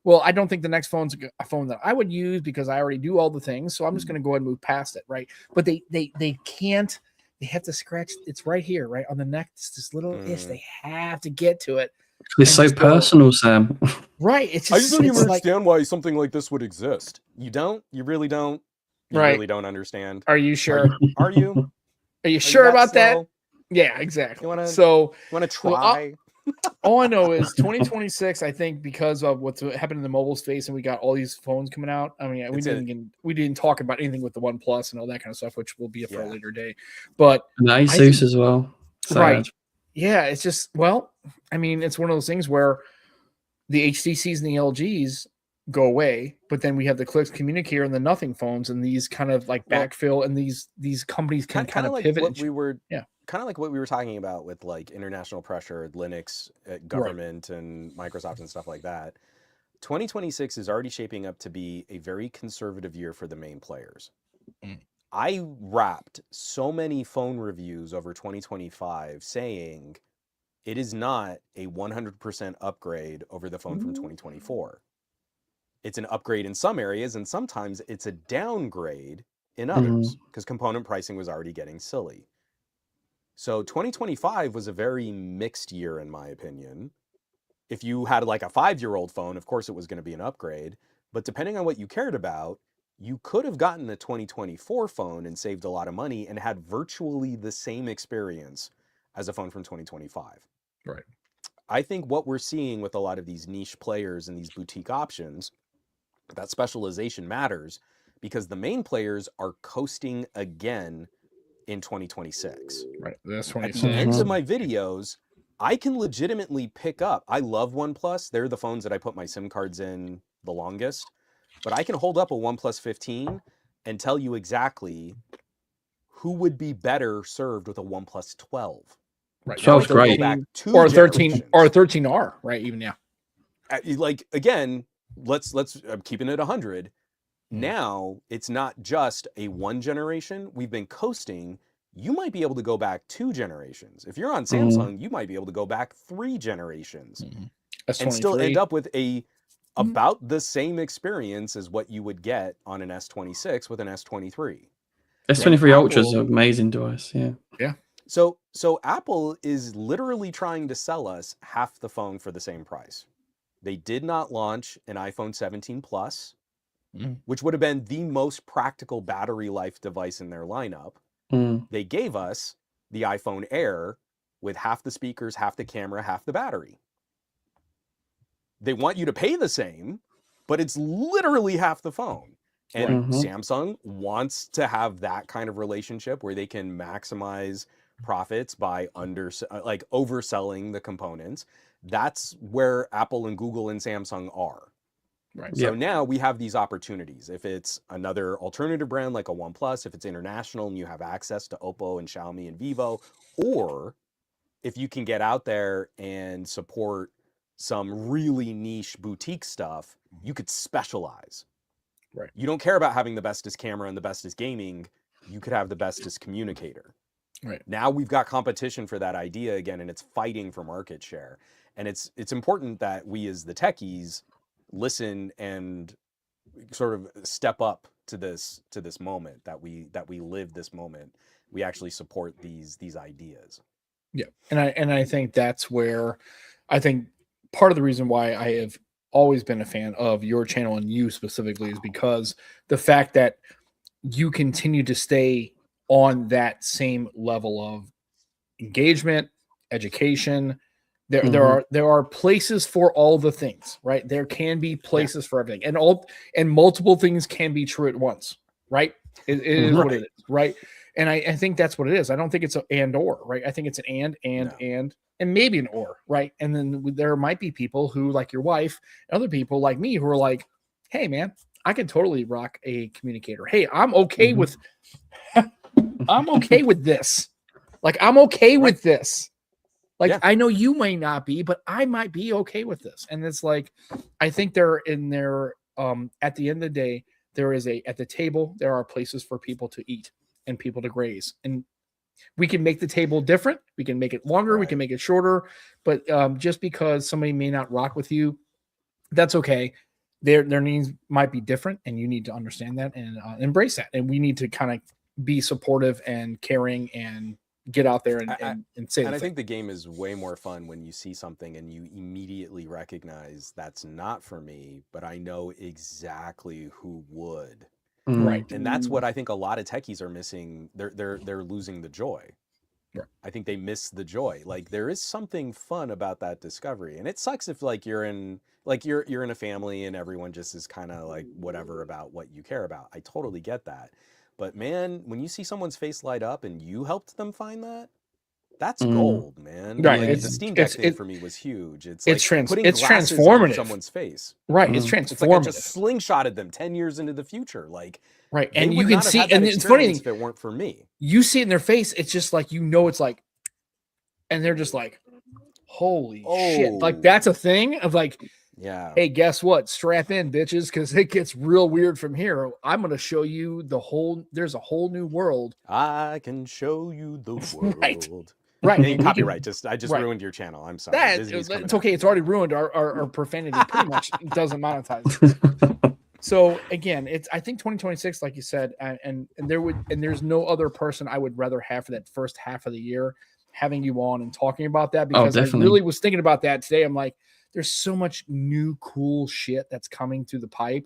well, I don't think the next phone's a phone that I would use because I already do all the things, so I'm just going to go ahead and move past it, right? But they can't. They have to scratch. It's right here, right on the neck. It's this little itch. They have to get to it. It's so personal, Sam. Right. It's just, I just don't even understand why something like this would exist. You don't? You really don't? You really don't understand? Are you sure? Are you? Are you sure about that? Yeah, exactly. You want to try? All I know is 2026, I think, because of what's happened in the mobile space, and we got all these phones coming out. I mean, we didn't talk about anything with the OnePlus and all that kind of stuff, which will be for a later day. But Asus as well. Right. Yeah, it's just, I mean, it's one of those things where the HTCs and the LGs go away, but then we have the Clicks Communicator and the Nothing phones, and these kind of like backfill, and these companies can kind of pivot. Kind of like what we were talking about with like international pressure, Linux, government, and Microsoft and stuff like that. 2026 is already shaping up to be a very conservative year for the main players. I wrapped so many phone reviews over 2025 saying it is not a 100% upgrade over the phone from 2024. It's an upgrade in some areas, and sometimes it's a downgrade in others because component pricing was already getting silly. So 2025 was a very mixed year, in my opinion. If you had like a 5-year-old phone, of course it was going to be an upgrade. But depending on what you cared about, you could have gotten a 2024 phone and saved a lot of money and had virtually the same experience as a phone from 2025. Right. I think what we're seeing with a lot of these niche players and these boutique options, that specialization matters because the main players are coasting again in 2026. Right. That's 26. At the end of my videos, I can legitimately pick up. I love OnePlus. They're the phones that I put my SIM cards in the longest. But I can hold up a OnePlus 15 and tell you exactly who would be better served with a OnePlus 12. Right. That was great. Or 13 or 13R, right? Even like again, let's I'm keeping it 100. Now, it's not just a one generation. We've been coasting. You might be able to go back 2 generations. If you're on Samsung, you might be able to go back 3 generations and still end up with about the same experience as what you would get on an S26 with an S23. S23 Ultra is an amazing device. Yeah. Yeah. So Apple is literally trying to sell us half the phone for the same price. They did not launch an iPhone 17 Plus, which would have been the most practical battery life device in their lineup. They gave us the iPhone Air with half the speakers, half the camera, half the battery. They want you to pay the same, but it's literally half the phone. And Samsung wants to have that kind of relationship where they can maximize profits by overselling the components. That's where Apple and Google and Samsung are. Right. So now we have these opportunities. If it's another alternative brand like a OnePlus, if it's international and you have access to Oppo and Xiaomi and Vivo, or if you can get out there and support some really niche boutique stuff, you could specialize. Right. You don't care about having the bestest camera and the bestest gaming. You could have the bestest communicator. Right. Now we've got competition for that idea again, and it's fighting for market share. And it's important that we as the techies listen and sort of step up to this moment that we live this moment. We actually support these ideas. Yeah, and I think that's where I think part of the reason why I have always been a fan of your channel and you specifically is because the fact that you continue to stay on that same level of engagement, education. There are places for all the things, right? There can be places for everything, and multiple things can be true at once, right? It is what it is, right? And I think that's what it is. I don't think it's an and or, right? I think it's an and maybe an or, right? And then there might be people who, like your wife, and other people like me, who are like, "Hey, man, I can totally rock a communicator. Hey, I'm okay with, I'm okay with this. Like, I'm okay with this. Like, I know you may not be, but I might be okay with this." And it's like, I think they're in there. At the end of the day, at the table, there are places for people to eat and people to graze. And we can make the table different. We can make it longer. We can make it shorter. But just because somebody may not rock with you, that's okay. Their needs might be different, and you need to understand that and embrace that. And we need to kind of be supportive and caring and get out there and say. And I think the game is way more fun when you see something and you immediately recognize that's not for me, but I know exactly who would. Right. And that's what I think a lot of techies are missing. They're losing the joy. Right. I think they miss the joy. Like, there is something fun about that discovery. And it sucks if like you're in a family and everyone just is kind of like whatever about what you care about. I totally get that. But man, when you see someone's face light up and you helped them find that, that's gold, man. Right. Like, the Steam Deck thing for me was huge. It's like putting glasses transformative on someone's face. Right. It's transformative. It's like I just slingshotted them 10 years into the future. Like, right. And you can see, and it's funny if it weren't for me. You see it in their face. It's just like, it's like, and they're just like, holy shit. Like, that's a thing of like, yeah. Hey, guess what? Strap in, bitches, because it gets real weird from here. I'm going to show you there's a whole new world. I can show you the world. Right. And copyright. I just ruined your channel. I'm sorry. It's okay. It's already ruined. Our profanity pretty much doesn't monetize. So again, I think 2026, like you said, and there's no other person I would rather have for that first half of the year, having you on and talking about that, because I really was thinking about that today. I'm like, there's so much new cool shit that's coming through the pipe.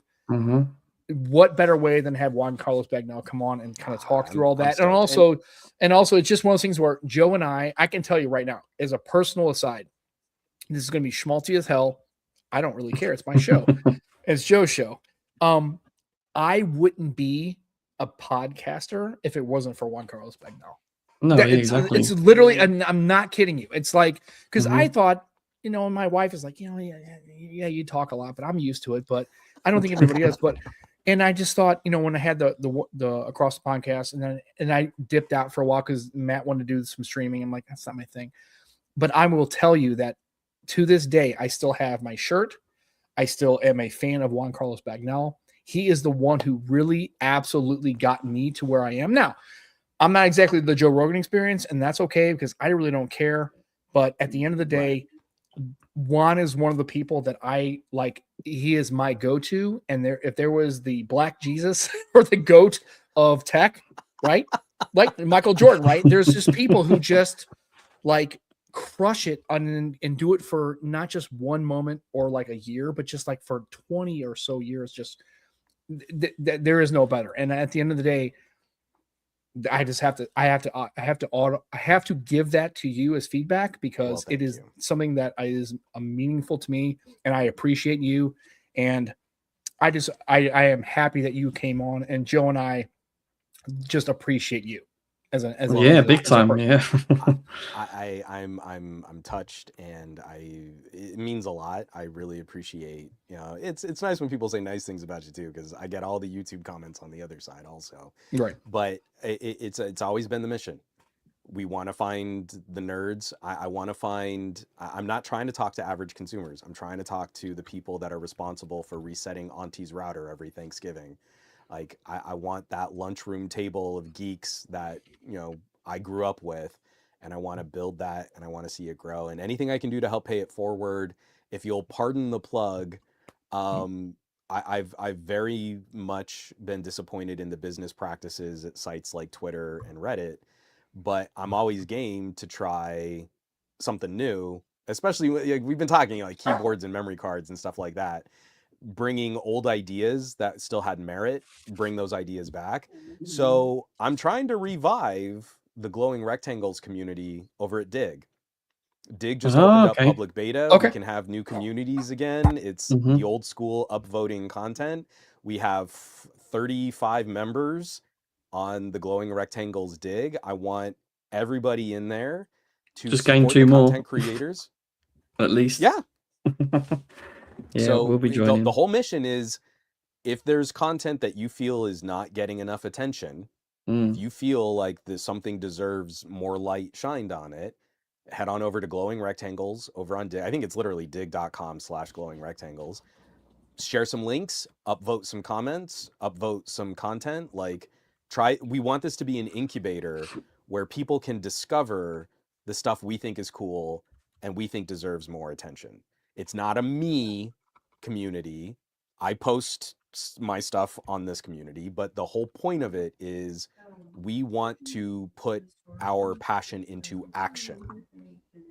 What better way than have Juan Carlos Bagnell come on and kind of talk through all that? And also, it's just one of those things where Joe and I can tell you right now, as a personal aside, this is going to be schmaltzy as hell. I don't really care. It's my show. It's Joe's show. I wouldn't be a podcaster if it wasn't for Juan Carlos Bagnell. No, exactly. It's literally, and I'm not kidding you. It's like, because I thought, and my wife is like, yeah, you talk a lot, but I'm used to it. But I don't think everybody is. And I just thought, when I had the Across the Podcast, and I dipped out for a while because Matt wanted to do some streaming. I'm like, that's not my thing. But I will tell you that to this day, I still have my shirt. I still am a fan of Juan Carlos Bagnell. He is the one who really absolutely got me to where I am now. I'm not exactly the Joe Rogan experience, and that's okay because I really don't care. But at the end of the day, Juan is one of the people that I like. He is my go-to. And if there was the Black Jesus or the GOAT of tech, right? Like Michael Jordan, right? There's just people who just like crush it and do it for not just one moment or like a year, but just like for 20 or so years. Just there is no better. And at the end of the day, I have to give that to you as feedback because it is something that is meaningful to me, and I appreciate you. And I am happy that you came on, and Joe and I just appreciate you as big time. Yeah. I'm touched, and it means a lot. I really appreciate, it's nice when people say nice things about you too, because I get all the YouTube comments on the other side also. Right. But it's always been the mission. We want to find the nerds. I want to find, I'm not trying to talk to average consumers. I'm trying to talk to the people that are responsible for resetting Auntie's router every Thanksgiving. Like, I want that lunchroom table of geeks that, I grew up with, and I want to build that, and I want to see it grow. And anything I can do to help pay it forward, if you'll pardon the plug, I've very much been disappointed in the business practices at sites like Twitter and Reddit, but I'm always game to try something new, especially like we've been talking like keyboards and memory cards and stuff like that. Bringing old ideas that still had merit, bring those ideas back. So I'm trying to revive the glowing rectangles community over at Dig. Dig just opened up public beta. We can have new communities again. It's the old school upvoting content. We have 35 members on the glowing rectangles Dig. I want everybody in there to just gain 2 more content creators. At least. Yeah. Yeah, so we'll be joining. The whole mission is, if there's content that you feel is not getting enough attention, if you feel like something deserves more light shined on it, head on over to Glowing Rectangles over on Dig. I think it's literally dig.com/glowing rectangles. Share some links, upvote some comments, upvote some content. We want this to be an incubator where people can discover the stuff we think is cool and we think deserves more attention. It's not a me community. I post my stuff on this community, but the whole point of it is we want to put our passion into action.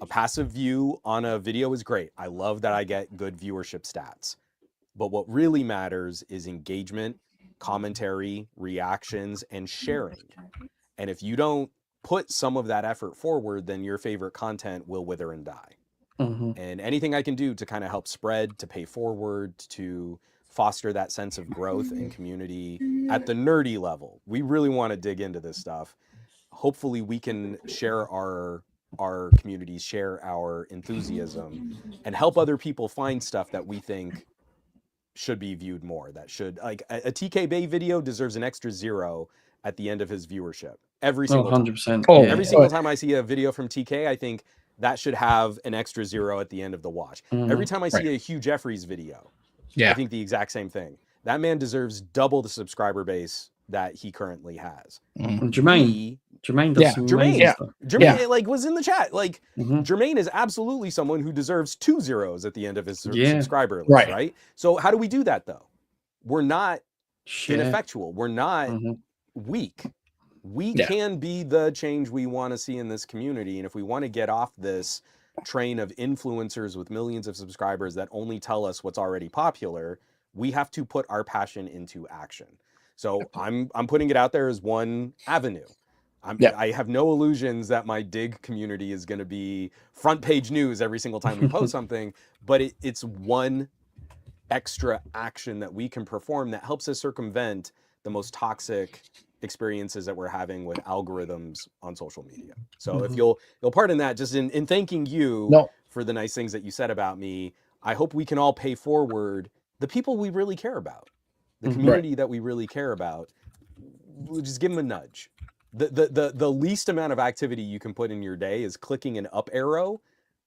A passive view on a video is great. I love that I get good viewership stats. But what really matters is engagement, commentary, reactions, and sharing. And if you don't put some of that effort forward, then your favorite content will wither and die. And anything I can do to kind of help spread, to pay forward, to foster that sense of growth and community at the nerdy level. We really want to dig into this stuff. Hopefully we can share our communities, share our enthusiasm, and help other people find stuff that we think should be viewed more. That should, like a TK Bay video deserves an extra 0 at the end of his viewership. Every single 100%. time. Every single time I see a video from TK, I think that should have an extra 0 at the end of the watch. Every time I see a Hugh Jeffries video, I think the exact same thing. That man deserves double the subscriber base that he currently has. Jermaine does some amazing stuff. Jermaine was in the chat. Jermaine is absolutely someone who deserves 2 zeros at the end of his subscriber list, right? So how do we do that though? We're not ineffectual. We're not weak. We can be the change we want to see in this community. And if we want to get off this train of influencers with millions of subscribers that only tell us what's already popular, we have to put our passion into action. So I'm putting it out there as one avenue. I have no illusions that my Dig community is going to be front page news every single time we post something, but it's one extra action that we can perform that helps us circumvent the most toxic experiences that we're having with algorithms on social media. So if you'll pardon that, just in thanking you for the nice things that you said about me, I hope we can all pay forward the people we really care about, the community that we really care about. We'll just give them a nudge. The least amount of activity you can put in your day is clicking an up arrow,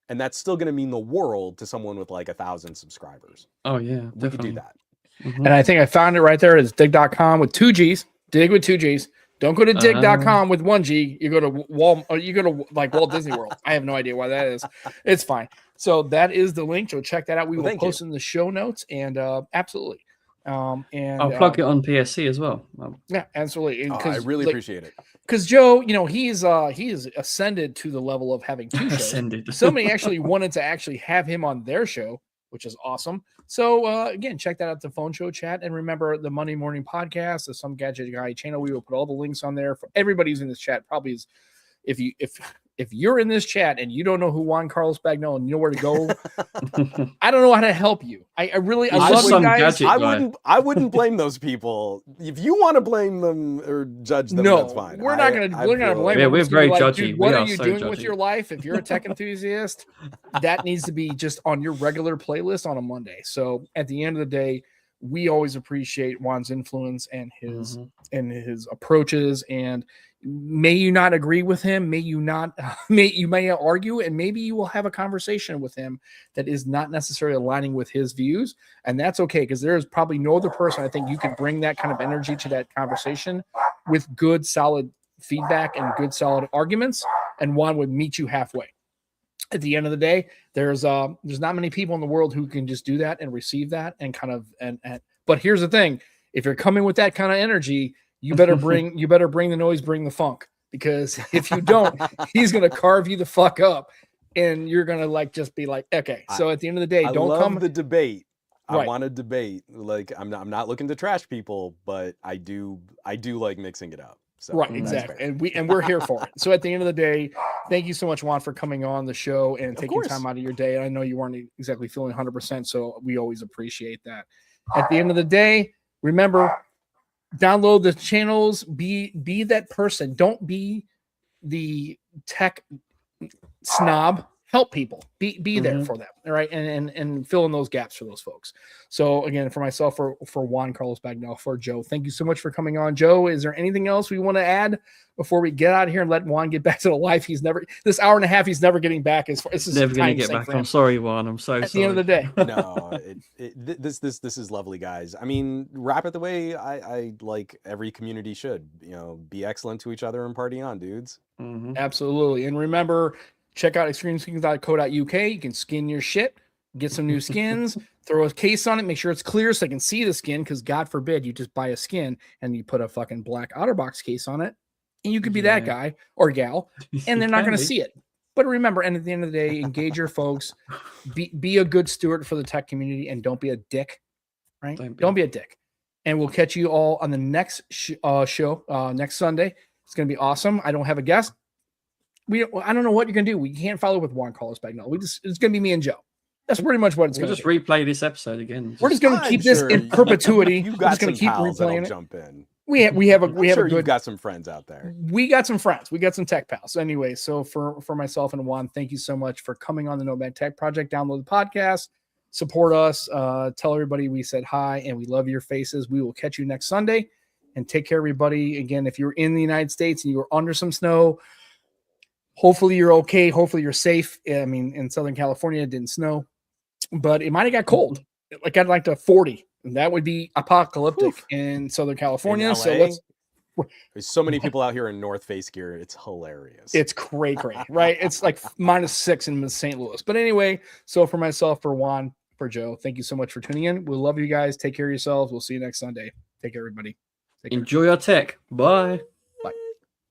and that's still going to mean the world to someone with 1,000 subscribers. Oh yeah, we could do that. And I think I found it right there. It's dig.com with 2 G's. Dig with 2 G's. Don't go to dig.com with 1 G. You go to Walt Disney World. I have no idea why that is. It's fine. So that is the link. So check that out. We will post in the show notes, and absolutely. And I'll plug it on PSC as well. Yeah, absolutely. I really appreciate it. Because Joe, he is ascended to the level of having 2 shows. Ascended. Somebody actually wanted to actually have him on their show, which is awesome. So again, check that out, the phone show chat, and remember the Monday morning podcast, the Some Gadget Guy channel. We will put all the links on there for everybody who's in this chat. Probably is if you're in this chat and you don't know who Juan Carlos Bagnell and you know where to go, I don't know how to help you. I love you guys. I wouldn't blame those people. If you want to blame them or judge them, that's fine. We're not gonna blame them. We're very judgy. What are you doing with your life? If you're a tech enthusiast, that needs to be just on your regular playlist on a Monday. So at the end of the day, we always appreciate Juan's influence and his approaches, and may you not agree with him, may you may argue, and maybe you will have a conversation with him that is not necessarily aligning with his views, and that's okay, because there is probably no other person I think you could bring that kind of energy to that conversation with good solid feedback and good solid arguments, and Juan would meet you halfway. at the end of the day, there's not many people in the world who can just do that and receive that and kind of and but here's the thing, if you're coming with that kind of energy, you better bring the noise, bring the funk, because if you don't, he's gonna carve you the fuck up and you're gonna like just be like, okay. So at the end of the day, don't come the debate. Right. I want to debate. Like I'm not looking to trash people, but I do like mixing it up. So right, exactly. And we're here for it. So at the end of the day, thank you so much, Juan, for coming on the show and taking time out of your day. I know you weren't exactly feeling 100%, so we always appreciate that. At the end of the day, remember, download the channels, be that person. Don't be the tech snob. Help people, be there for them, all right, and fill in those gaps for those folks. So again, for myself, for Juan Carlos Bagnell, for Joe, thank you so much for coming on. Joe, is there anything else we want to add before we get out of here and let Juan get back to the life this hour and a half he's never getting back? It's never going to get back. I'm sorry, Juan. I'm so sorry. At the end of the day, no, this is lovely, guys. I mean, wrap it the way I like every community should. Be excellent to each other and party on, dudes. Absolutely, and remember. Check out extremeskins.co.uk. You can skin your shit, get some new skins, throw a case on it, make sure it's clear so they can see the skin, because God forbid you just buy a skin and you put a fucking black OtterBox case on it, and you could be that guy or gal, and they're not going to see it. But remember, and at the end of the day, engage your folks, be a good steward for the tech community, and don't be a dick, right? Don't be a dick. And we'll catch you all on the next show next Sunday. It's going to be awesome. I don't have a guest. I don't know what you're gonna do. We can't follow with Juan Carlos Bagnell. It's gonna be me and Joe. That's pretty much what it's gonna be. We'll just replay this episode again. We're just gonna keep this in perpetuity. You've got just gonna keep replaying it. Jump in. We have a good. You've got some friends out there. We got some friends. We got some tech pals. Anyway, so for myself and Juan, thank you so much for coming on the Nomad Tech Project. Download the podcast, support us, tell everybody we said hi and we love your faces. We will catch you next Sunday, and take care, everybody. Again, if you're in the United States and you were under some snow, hopefully you're okay. Hopefully you're safe. I mean, in Southern California, it didn't snow, but it might have got cold. It got like to 40, and that would be apocalyptic in Southern California. In so there's so many people out here in North Face gear. It's hilarious. It's cray, right? It's like -6 in St. Louis. But anyway, so for myself, for Juan, for Joe, thank you so much for tuning in. We love you guys. Take care of yourselves. We'll see you next Sunday. Take care, everybody. Enjoy your tech. Bye.